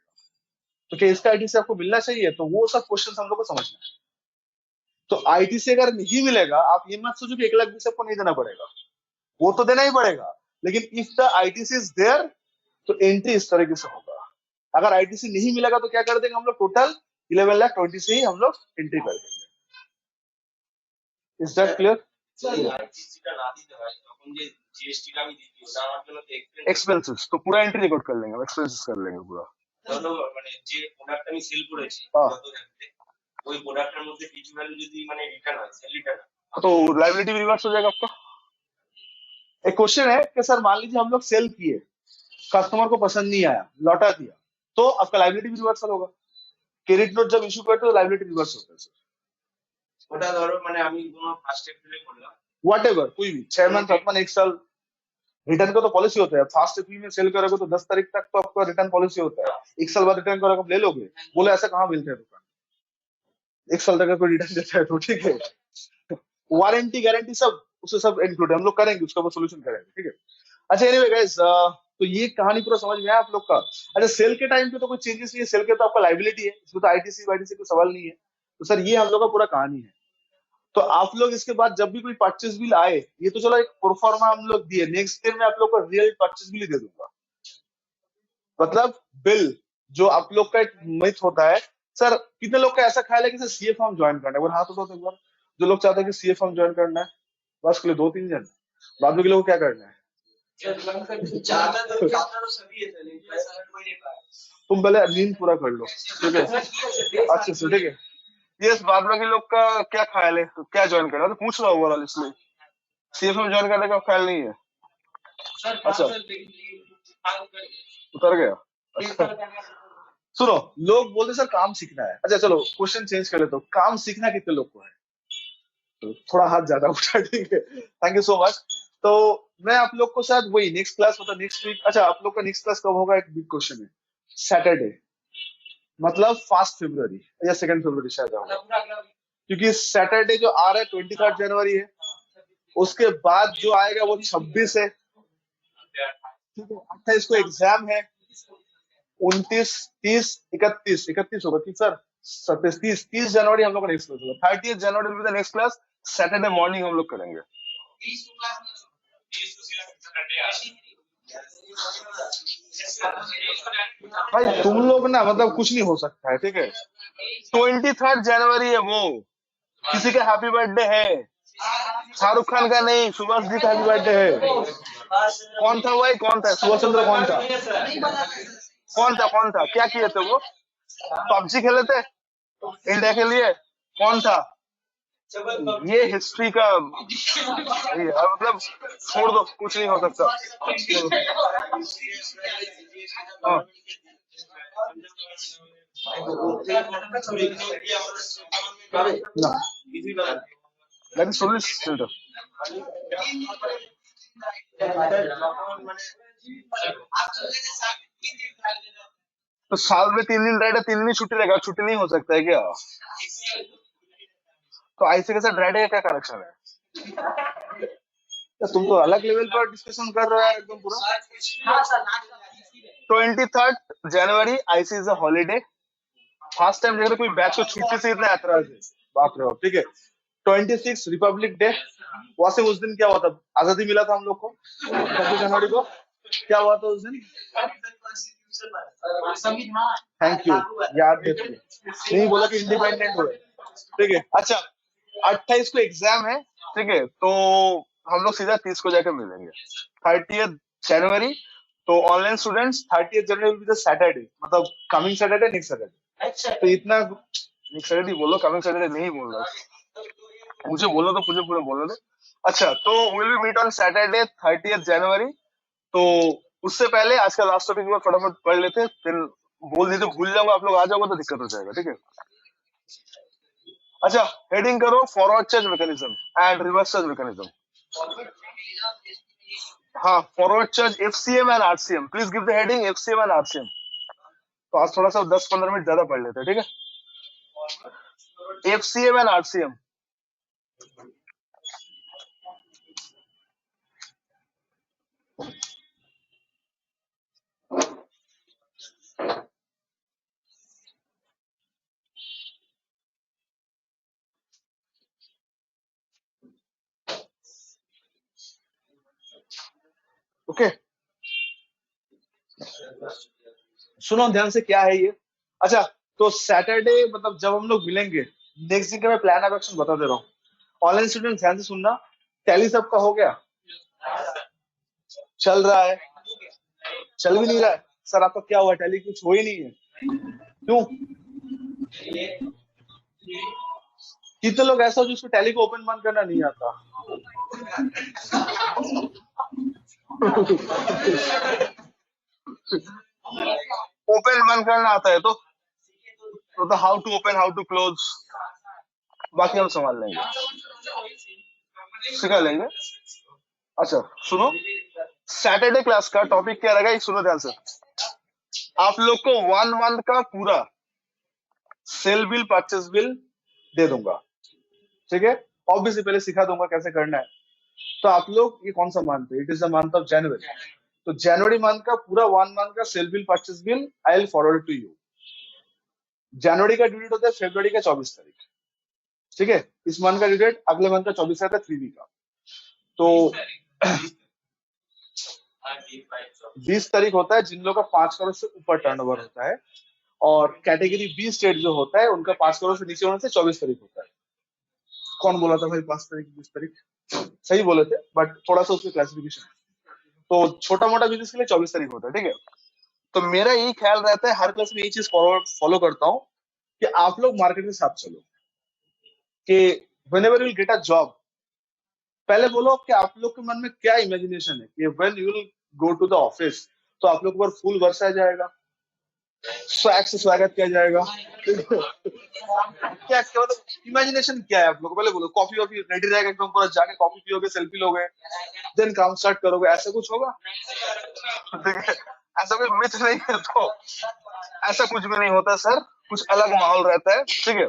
तो क्या इसका आईटीसी आपको मिलना चाहिए? तो वो सब क्वेश्चन हम लोग को समझना है। तो आईटीसी अगर नहीं मिलेगा, आप ये मत सोचो कि 1,20,000 आपको नहीं देना पड़ेगा, वो तो देना ही पड़ेगा, लेकिन if the ITC is there तो एंट्री इस तरीके से होगा। अगर आईटीसी नहीं मिलेगा तो क्या कर देंगे हम लोग, टोटल 11,20,000 से ही हम लोग एंट्री कर देंगे। Is that clear? एक्सपेंसेस तो पूरा एंट्री रिकॉर्ड कर लेंगे, एक्सपेंसेस कर लेंगे पूरा। মানে যে প্রোডাক্ট আমি সেল করেছি যত ক্ষেত্রে ওই প্রোডাক্টের মধ্যে কিছু ভ্যালু যদি মানে রিটার্ন হয়, সেল রিটার্ন तो लाइबिलिटी भी रिवर्स हो जाएगा आपका। एक क्वेश्चन है कि सर मान लीजिए हम लोग सेल किए, कस्टमर को पसंद नहीं आया, लौटा दिया, तो आपका लाइबिलिटी भी रिवर्सल होगा। क्रेडिट नोट जब इशू करते हो लाइबिलिटी रिवर्स होता है सर। ওটা ধরো মানে আমি কোনো ফার্স্ট এপ্রিলে করলাম, व्हाटएवर कोई भी 6 मंथ 7 मंथ 1 साल, रिटर्न का तो पॉलिसी होता है। फास्ट अप्रैल में सेल करोगे तो 10 तारीख तक तो आपका रिटर्न पॉलिसी होता है, 1 साल बाद रिटर्न करोगे आप ले लोगे। बोले ऐसा कहाँ मिलता है दुकान, 1 साल तक कोई रिटर्न देता है तो ठीक है। वारंटी गारंटी सब उससे सब इंक्लूड है, हम लोग करेंगे उसका वो सोल्यूशन करेंगे, ठीक है। अच्छा एनीवे गाइस, तो ये कहानी पूरा समझ में आया आप लोग का। अच्छा सेल के टाइम पे तो कोई चेंजेस नहीं है, सेल के तो आपका लाइबिलिटी है, इसमें तो आईटीसी वाईटीसी कोई सवाल नहीं है। तो सर ये हम लोग का पूरा कहानी है। तो आप लोग इसके बाद जब भी कोई परचेज बिल आए, ये तो चलो एक प्रोफार्मा हम लोग दिए, नेक्स्ट ईयर में आप लोग को रियल परचेज बिल ही दे दूंगा। मतलब बिल जो आप लोग का एक मिथ होता है, सर कितने लोग का ऐसा ख्याल है कि सर सीए फॉर्म ज्वाइन करना है, वो हाथ उठाओ एक बार। जो लोग चाहते हैं कि सीए फॉर्म ज्वाइन करना है, बस के लिए 2-3 जन, बाद में के लोग को क्या करना है? तुम पहले नींद पूरा कर लो, ठीक है, अच्छे से, ठीक है। यस, बाद में के लोग का क्या ख्याल है, तो क्या ज्वाइन करना है, तो पूछ रहा हूँ ओवरऑल, इसलिए सीए फॉर्म ज्वाइन करने का ख्याल नहीं है। अच्छा उतर गया, अच्छा। सुनो, लोग बोलते सर काम सीखना है। अच्छा चलो क्वेश्चन चेंज कर लेते हो, काम सीखना कितने लोग को है? तो थोड़ा हाथ ज्यादा उठा, ठीक है, थैंक यू सो मच। तो मैं आप लोग को शायद वही नेक्स्ट क्लास मतलब नेक्स्ट वीक, अच्छा आप लोग का नेक्स्ट क्लास कब होगा, एक बिग क्वेश्चन है। सैटरडे मतलब 1 फरवरी या 2 फरवरी शायद होगा, क्योंकि सैटरडे जो आ रहा है 23 जनवरी है, उसके बाद जो आएगा वो 26 है, ठीक है, 28 को एग्जाम है, 29, 30, 31 होगा कि सर 27, 30 जनवरी हम लोग का नेक्स्ट क्लास होगा। 30 जनवरी will be the next class. Saturday morning हम लोग करेंगे। भाई तुम लोग ना मतलब कुछ नहीं हो सकता है, ठीक है। 23 जनवरी है वो, किसी का हैप्पी बर्थडे है, शाहरुख खान का नहीं, सुभाष जी का हैप्पी बर्थडे है। कौन था भाई, कौन था सुभाष चंद्र, कौन था, कौन था, क्या किए थे वो, पबजी खेले थे इंडिया के लिए, कौन था। ये हिस्ट्री का मतलब छोड़ दो, कुछ नहीं हो सकता। हाँ। ना, that is solely filter. तो साल में 3 दिन ड्राइड है, 3 दिन ही छुट्टी रहेगा, छुट्टी नहीं हो सकता है क्या। तो ऐसे कैसे ड्राइड का क्या कनेक्शन है। तो तुम तो अलग लेवल पर डिस्कशन कर रहे हो यार एकदम पूरा। 23 जनवरी आईसी is a holiday. First time देख रहे कोई बैच को छुट्टी से इतना ऐतराज है, बाप रे बाप, ठीक है। 26 रिपब्लिक डे, वैसे उस दिन क्या हुआ था, आजादी मिला था हम लोग को 26 जनवरी को। क्या हुआ था उस दिन, थैंक यू, याद है तुम्हें, नहीं बोला कि इंडिपेंडेंट हुए, ठीक है। अच्छा 28 को एग्जाम है, ठीक है, तो हम लोग सीधा 30 को जाकर मिलेंगे। 30 जनवरी, तो online students 30 January will be the Saturday, मतलब कमिंग सैटरडे, नेक्स्ट सैटरडे। तो इतना नेक्स्ट सैटरडे बोलो, कमिंग सैटरडे नहीं बोल रहा, मुझे बोलो तो मुझे पूरा बोलने दो। अच्छा तो will be meet on Saturday 30 January. तो उससे पहले आज का लास्ट टॉपिक में फटाफट पढ़ लेते हैं, फिर बोल दीजिए भूल जाऊंगा, आप लोग आ जाओगे तो दिक्कत हो जाएगा, ठीक है। अच्छा हेडिंग करो, forward charge mechanism and reverse charge mechanism. हाँ forward charge FCM and RCM, please give the heading FCM and RCM. तो आज थोड़ा सा 10-15 मिनट ज्यादा पढ़ लेते हैं, ठीक है। FCM and RCM, okay. सुनो ध्यान से, क्या है ये। अच्छा तो सैटरडे मतलब जब हम लोग मिलेंगे, नेक्स्ट दिन का मैं प्लान ऑफ एक्शन बता दे रहा हूँ। ऑनलाइन स्टूडेंट ध्यान से सुनना, टैली सबका हो गया, चल रहा है, चल भी नहीं रहा है सर, आपका क्या हुआ, टैली कुछ हो ही नहीं है, क्यों। कितने लोग ऐसा हो जिसको टैली को ओपन बंद करना नहीं आता। ओपन बंद करना आता है तो how to open, how to close, बाकी हम संभाल लेंगे, सिखा लेंगे। अच्छा सुनो, सैटरडे क्लास का टॉपिक क्या रहेगा, सुनो ध्यान से। आप लोग को 1 मंथ का पूरा सेल बिल, परचेस बिल दे दूंगा, ठीक है। ऑब्वियसली पहले सिखा दूंगा कैसे करना है। तो आप लोग, ये कौन सा मंथ है, it is the month of January, तो जनवरी मंथ का पूरा 1 मंथ का sale bill, purchase bill I will forward to you. जनवरी का ड्यू डेट होता है फरवरी का 24 तारीख, ठीक है। इस मंथ का ड्यू डेट अगले मंथ का 24 रहता है, 3 वीक का। तो 20 तारीख होता है जिन लोगों का 5 करोड़ से ऊपर टर्नओवर होता है, और कैटेगरी बी स्टेट जो होता है उनका 5 करोड़ से नीचे होने से 24 तारीख होता है। कौन बोला था भाई 5 तारीख 20 तारीख, सही बोले थे, बट थोड़ा सा उसमें क्लासिफिकेशन है। तो छोटा मोटा बिजनेस के लिए 24 तारीख होता है, ठीक है। तो मेरा यही ख्याल रहता है, हर क्लास में यही चीज फॉलो करता हूँ कि आप लोग मार्केट के साथ चलो, कि whenever you'll get a job, पहले बोलो कि आप लोग के मन में क्या इमेजिनेशन है कि when you will go to the office तो आप लोग पर फूल बरसाया जाएगा, स्वैग से स्वागत किया जाएगा। क्या क्या मतलब इमेजिनेशन क्या है आप लोग, पहले बोलो। कॉफी वॉफी रेडी रहेगा एकदम पूरा, जाके कॉफी पियोगे, सेल्फी लोगे, देन काम स्टार्ट करोगे, ऐसा कुछ होगा। ऐसा कोई मिथ नहीं है, तो ऐसा कुछ भी नहीं होता सर, कुछ अलग माहौल रहता है, ठीक है।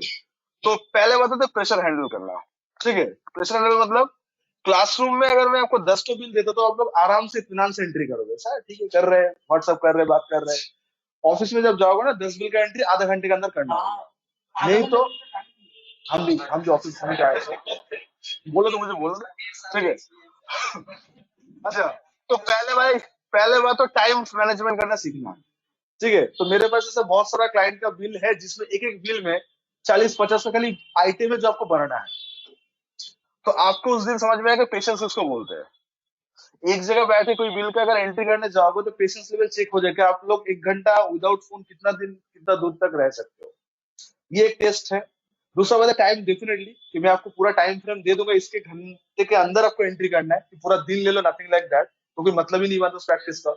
तो पहले बात है प्रेशर हैंडल करना, ठीक है। प्रेशर हैंडल मतलब क्लासरूम में अगर मैं आपको 10 तो बिल देता तो आप लोग आराम से इत्मीनान से एंट्री करोगे, सर ठीक है कर रहे हैं, व्हाट्सअप कर रहे हैं, बात कर रहे हैं। ऑफिस में जब जाओगे ना 10 बिल का एंट्री आधा घंटे के अंदर करना होगा, नहीं तो हम जो ऑफिस में आए थे, बोलो तो मुझे बोलो ना, ठीक है। अच्छा, तो पहले बात तो टाइम मैनेजमेंट करना सीखना है, ठीक है। तो मेरे पास ऐसा बहुत सारा क्लाइंट का बिल है जिसमें एक एक बिल में 40-50 का खाली आइटम है जो आपको बनाना है। तो आपको उस दिन समझ में आएगा पेशेंस उसको बोलते हैं। एक जगह बैठे कोई बिल का अगर एंट्री करने जाओगे तो पेशेंस लेवल चेक हो जाएगा, आप लोग 1 घंटा विदाउट फोन कितना दूर तक रह सकते हो। ये एक टेस्ट है। दूसरा बात है टाइम, डेफिनेटली कि मैं आपको पूरा टाइम फ्रेम दे दूंगा, इसके घंटे के अंदर आपको एंट्री करना है, कि पूरा दिन ले लो, नथिंग लाइक दैट, तो कोई मतलब ही नहीं बनता उस प्रैक्टिस का।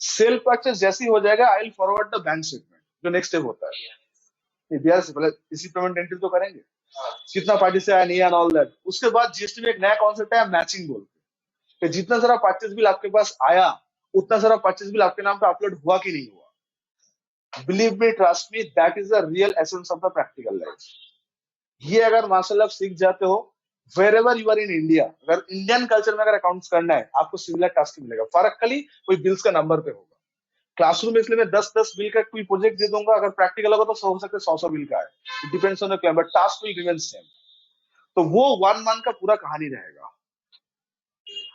सेल परचेस जैसी हो जाएगा, आई will forward the bank statement, जो नेक्स्ट स्टेप होता है। बिहार से पहले इसी पेमेंट एंट्री तो करेंगे, कितना पार्टी से आया नहीं आया ऑल दैट। उसके बाद जीएसटी में एक नया कॉन्सेप्ट है मैचिंग बोल के, कि जितना सारा परचेस बिल आपके पास आया उतना सारा परचेस बिल आपके नाम पे अपलोड हुआ कि नहीं हुआ। Believe me, trust me, that is the real essence of the practical life. ये अगर माशाल्लाह सीख जाते हो, wherever you are in India, अगर इंडियन कल्चर में अगर अकाउंट्स करना है, आपको सिमिलर टास्क मिलेगा। फर्क खाली कोई बिल्स का नंबर पे होगा। क्लासरूम में इसलिए मैं 10-10 बिल का कोई प्रोजेक्ट दे दूंगा, अगर प्रैक्टिकल होगा तो हो सकता है 100 बिल का है, it depends on the client, but task will remain same. तो वो 1 मंथ का पूरा कहानी रहेगा।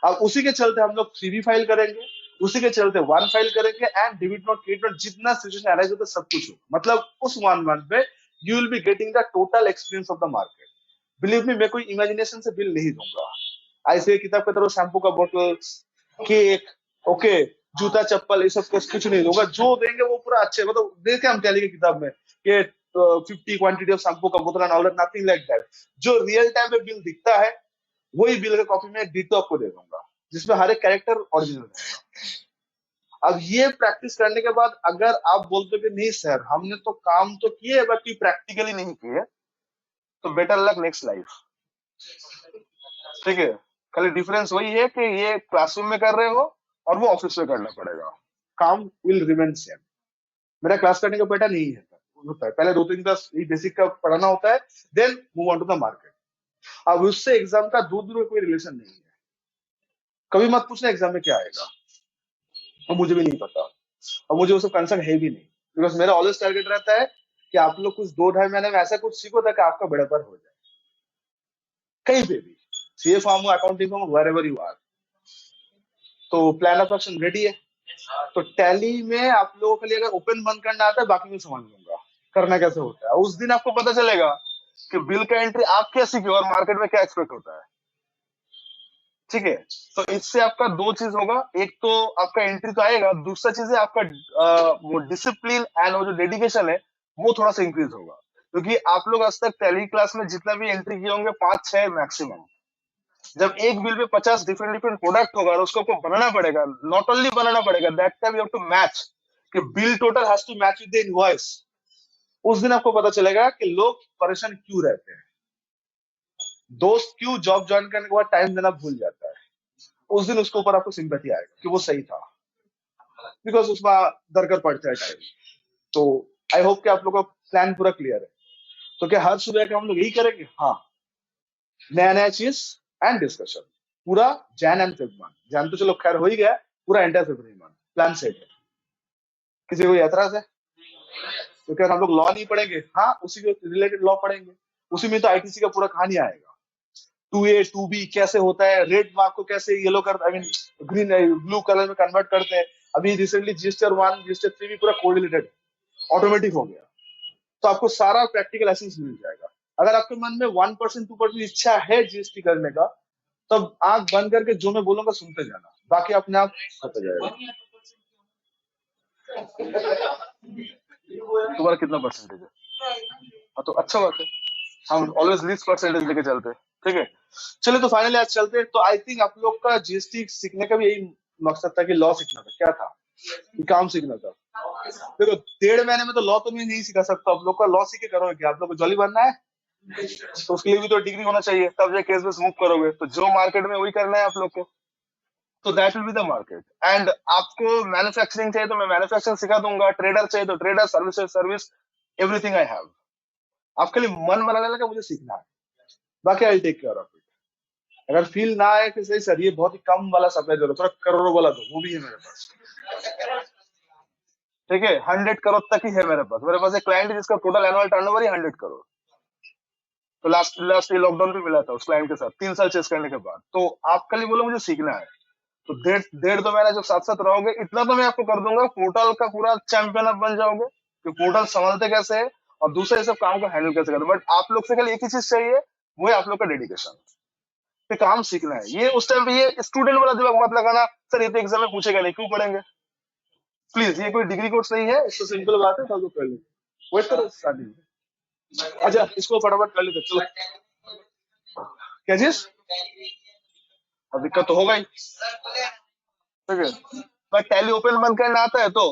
अब उसी के चलते हम लोग 3 फाइल करेंगे, उसी के चलते 1 फाइल करेंगे, and debit note, credit note, जितना सिचुएशन अराइज होता है सब कुछ होगा। मतलब उस 1 मंथ में you will be getting the total experience of the market. Believe me, मैं कोई इमेजिनेशन से बिल नहीं दूंगा। ऐसे किताब की तरह शैम्पू का बोतल, केक, ओके, जूता चप्पल, ये सब कुछ नहीं दूंगा। जो देंगे वो पूरा अच्छे, मतलब देखे हम टैली की किताब में कि 50 क्वांटिटी ऑफ शैम्पू का बोतल and all that, nothing like that. जो रियल टाइम में बिल दिखता है वही बिल का कॉपी में डिटो आपको दे दूंगा, जिसमें हर एक कैरेक्टर ओरिजिनल है। अब ये प्रैक्टिस करने के बाद अगर आप बोलते हो कि नहीं सर हमने तो काम तो किए बाकी प्रैक्टिकली नहीं किए, तो बेटर लक नेक्स्ट लाइफ, ठीक है। खाली डिफरेंस वही है कि ये क्लासरूम में कर रहे हो और वो ऑफिस में करना पड़ेगा, काम विल रिमेन सेम। मेरा क्लास करने का पैटर्न यही है, होता है पहले 2-3 क्लास बेसिक का पढ़ाना होता है, then move on to the market. अब उससे एग्जाम का दूर दूर कोई रिलेशन नहीं है। कभी मत पूछना एग्जाम में क्या आएगा, और मुझे भी नहीं पता, और मुझे वो सब कंसर्न है भी नहीं, बिकॉज मेरा ऑलवेज टारगेट रहता है कि आप लोग कुछ 2-2.5 महीने में ऐसा कुछ सीखो ताकि आपका बेड़ा पर हो जाए, कहीं पे भी, सीए फॉर्म हो, अकाउंटिंग फॉर्म हो, वेर एवर यू आर। तो प्लान ऑफ एक्शन रेडी है। तो टैली में आप लोगों के लिए अगर ओपन बंद करना आता है, बाकी मैं समझ लूंगा करना कैसे होता है। उस दिन आपको पता चलेगा कि बिल का एंट्री आप क्या सीखे और मार्केट में क्या एक्सपेक्ट होता है, ठीक है। तो इससे आपका 2 चीज होगा, एक तो आपका एंट्री तो आएगा, दूसरा चीज है आपका वो डिसिप्लिन एंड वो जो डेडिकेशन है वो थोड़ा सा इंक्रीज होगा। क्योंकि आप लोग आज तक टैली क्लास में जितना भी एंट्री किए होंगे 5-6 मैक्सिमम, जब एक bill pay 50 different different product होगा और उसको आपको बनाना पड़ेगा, नॉट ओनली बनाना पड़ेगा, that time you have to match, कि bill total has to match with the invoice. उस दिन आपको पता चलेगा कि लोग परेशान क्यों रहते हैं, दोस्त क्यों जॉब ज्वाइन करने के बाद टाइम देना भूल जाता है। उस दिन उसके ऊपर आपको सिंपैथी आएगा कि वो सही था, बिकॉज उसमें दरकार पड़ता है टाइम। तो आई होप कि आप लोग का प्लान पूरा क्लियर है। तो क्या हर सुबह के हम लोग यही करेंगे? हाँ, नया नया चीज एंड डिस्कशन पूरा Jain and Feb month. Jain तो चलो खैर हो ही गया, पूरा entire February month plan set है। किसी को ऐतराज है? तो क्या हम लोग लॉ नहीं पढ़ेंगे? हाँ, उसी के रिलेटेड लॉ पढ़ेंगे। उसी में तो आईटीसी का पूरा कहानी आएगा, 2A 2B कैसे होता है, रेड मार्क को कैसे येलो कर, I mean green blue colour में कन्वर्ट करते हैं। अभी रिसेंटली जीएसटी 1 जीएसटी 3 भी पूरा कोरिलेटेड ऑटोमेटिक हो गया। तो आपको सारा प्रैक्टिकल एसेंस मिल जाएगा। अगर आपके मन में 1% 2% इच्छा है जीएसटी करने का, तब आंख बंद करके जो मैं बोलूंगा सुनते जाना, बाकी अपने आप होता जाएगा। तुम्हारा कितना परसेंटेज है? हाँ, तो अच्छा बात है, हम ऑलवेज लीस्ट परसेंटेज लेके चलते हैं, ठीक है। चलिए, तो फाइनली आज चलते हैं। तो आई थिंक आप लोग का जीएसटी सीखने का भी यही मकसद था कि लॉ सीखना था, क्या था कि काम सीखना था। देखो 1.5 महीने में तो लॉ तो मैं नहीं सिखा सकता, आप लोग का लॉ सीख के करोगे क्या? आप लोग को जॉली बनना है, तो उसके लिए भी तो डिग्री होना चाहिए, तब जाके केस बेस मूव करोगे। तो जो मार्केट में वही करना है आप लोग को, तो that will be the market. And आपको मैन्युफैक्चरिंग चाहिए तो मैं मैन्युफैक्चरिंग सिखा दूंगा, ट्रेडर चाहिए तो trader, service service, everything I have. आप खाली मन बनाने लगा मुझे सीखना है, बाकी I take care of it. अगर फील ना आए कि सही सर ये बहुत ही कम वाला सप्लाई दे रहा, थोड़ा करोड़ों वाला दो, वो भी है मेरे पास। ठीक है, 100 करोड़ तक ही है मेरे पास एक क्लाइंट है जिसका टोटल एनुअल टर्नओवर ही 100 करोड़। तो लास्ट ये लॉकडाउन पे मिला था उस क्लाइंट के साथ 3 साल चेस करने के बाद। तो आप कल ही बोलो मुझे सीखना है, तो 1.5-2 महीना जब साथ साथ रहोगे इतना तो मैं आपको कर दूंगा, पोर्टल का पूरा चैंपियन आप बन जाओगे कि पोर्टल संभालते कैसे है और दूसरे सब काम को हैंडल कैसे करते। बट आप लोग से केवल एक ही चीज चाहिए, वो है आप लोग का डेडिकेशन। पे काम सीखना है। ये उस टाइम पे ये स्टूडेंट वाला दिमाग मत लगाना, सर ये तो एग्जाम में पूछेगा नहीं, क्यों पढ़ेंगे। प्लीज, ये कोई डिग्री कोर्स नहीं है, इसको सिंपल बात है, सब लोग कर लेंगे। वेट करो स्टार्टिंग। अच्छा, इसको फटाफट कर लेते चलो। क्या चीज, अब दिक्कत तो होगा ही, ठीक है। बट टैली ओपन बंद करना आता है तो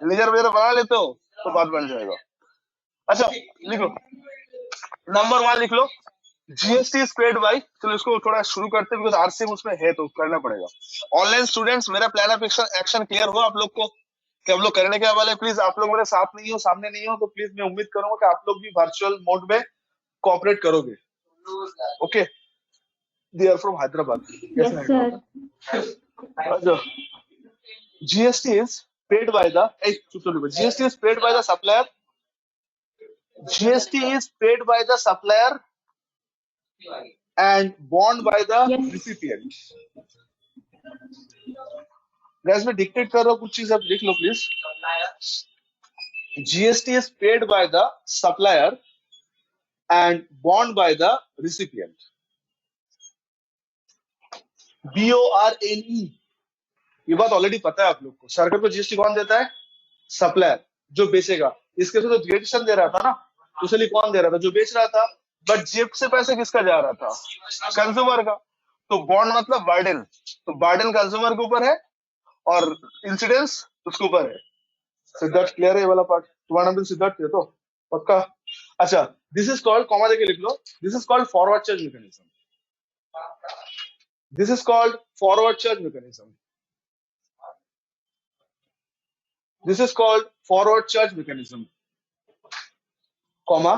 लेजर वेजर बना लेते हो तो बात बन जाएगा। अच्छा लिखो, नंबर 1 लिख लो, जीएसटी इज पेड बाय। चलो इसको थोड़ा शुरू करते हैं, बिकॉज आरसीएम उसमें है तो करना पड़ेगा। ऑनलाइन स्टूडेंट्स, मेरा प्लान ऑफ एक्शन क्लियर हो आप लोग को कि हम लोग करने के वाले। प्लीज आप लोग मेरे साथ नहीं हो, सामने नहीं हो, तो प्लीज मैं उम्मीद करूंगा कि आप लोग भी वर्चुअल मोड में कोऑपरेट करोगे। Okay, they are from Hyderabad. Yes, sir. अच्छा, GST is paid by the GST is paid by the supplier. GST is paid by the supplier and borne by the Yes. recipient. Guys, मैं डिक्टेट कर रहा हूँ कुछ चीज, आप लिख लो please. GST is paid by the supplier and borne by the recipient. BORNE, ये बात ऑलरेडी पता है आप लोग को। सरकार को जीएसटी कौन देता है? सप्लायर, जो बेचेगा। इसके तो जीएसटी दे रहा था ना, तो उसके लिए कौन दे रहा था? जो बेच रहा था। बट जेब से पैसे किसका जा रहा था? कंज्यूमर का। तो बॉन्ड मतलब बर्डन, तो बर्डन कंज्यूमर के ऊपर है और इंसिडेंस उसके ऊपर है। सिद्धार्थ क्लियर है ये वाला पार्ट? तुम्हारा नाम सिद्धार्थ है तो पक्का? अच्छा, दिस इज कॉल्ड, कॉमा देके लिख लो, this is called forward charge mechanism. This is called forward charge mechanism. This is called forward charge mechanism, comma,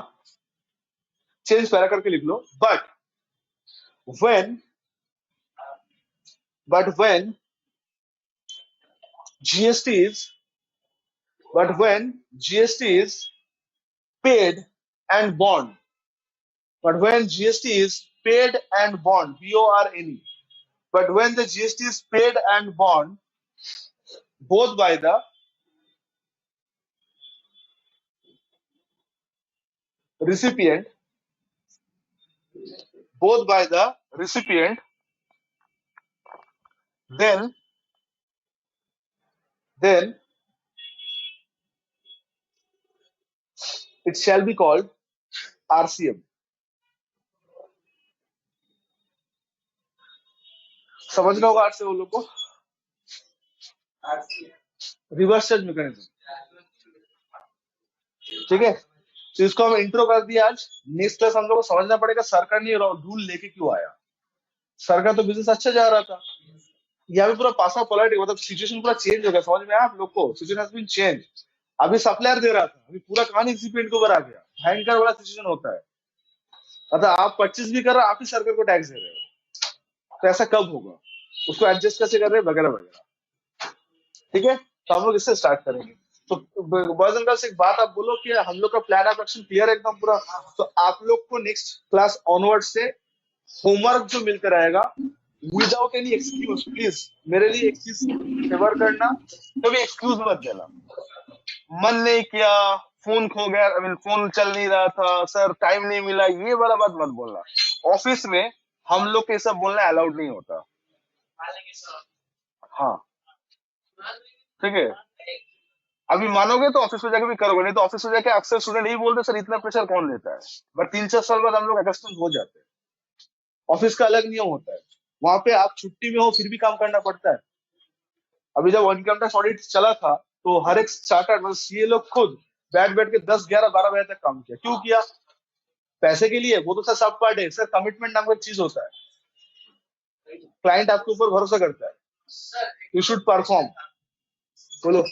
change para करके लिख लो। when GST is paid and bond, BORNE, but when the GST is paid and bond both by the recipient, then it shall be called RCM. समझना होगा RCM वो लोग को, रिवर्स चार्ज मैकेनिज्म। ठीक है, तो इसको हम इंट्रो कर दिया आज। नेक्स्ट क्लास हम लोग को समझना पड़ेगा सरकार ने रूल लेके क्यों आया। सरकार तो बिजनेस अच्छा जा रहा था, यहाँ पे पूरा पास ऑफ पलट, मतलब सिचुएशन पूरा चेंज हो गया। समझ में आया आप लोग को? Situation has been change. अभी सप्लायर दे रहा था, अभी पूरा कहानी रिसिपिएंट के ऊपर आ गया। भयंकर बड़ा सिचुएशन होता है। मतलब आप परचेज भी कर रहे हो, आप ही सरकार को टैक्स दे रहे हो, तो ऐसा कब होगा? उसको एडजस्ट कैसे कर रहे हैं, वगैरह वगैरह। ठीक है, तो हम लोग इससे स्टार्ट करेंगे। तो बॉयज एंड गर्ल्स, एक बात आप बोलो कि हम लोग का प्लान ऑफ एक्शन क्लियर है एकदम पूरा। तो आप लोग को नेक्स्ट क्लास ऑनवर्ड से होमवर्क जो मिलता रहेगा विदाउट एनी एक्सक्यूज, प्लीज मेरे लिए एक चीज फेवर करना, कभी एक्सक्यूज मत देना। मन नहीं किया, फोन खो गया, आई मीन फोन चल नहीं रहा था, सर टाइम नहीं मिला, ये वाला बात मत बोलना। ऑफिस में हम लोग के सब बोलना अलाउड नहीं होता। हाँ, ठीक है, अभी मानोगे तो ऑफिस में जाके भी करोगे, नहीं तो ऑफिस में जाके अक्सर स्टूडेंट यही बोलते सर इतना प्रेशर कौन लेता है। बट 3-4 साल बाद हम लोग अकस्टम हो जाते हैं। ऑफिस का अलग नियम होता है, वहां पे आप छुट्टी में हो फिर भी काम करना पड़ता है। अभी जब इनकम टैक्स ऑडिट चला था तो हर एक चार्टर्ड मतलब सीए लोग खुद बैठ के 10, 11, 12 बजे तक काम किया। क्यों किया? पैसे के लिए? वो तो सर सब पार्ट है सर, कमिटमेंट नाम का चीज होता है। क्लाइंट आपके ऊपर भरोसा करता है, यू शुड परफॉर्म। बोलो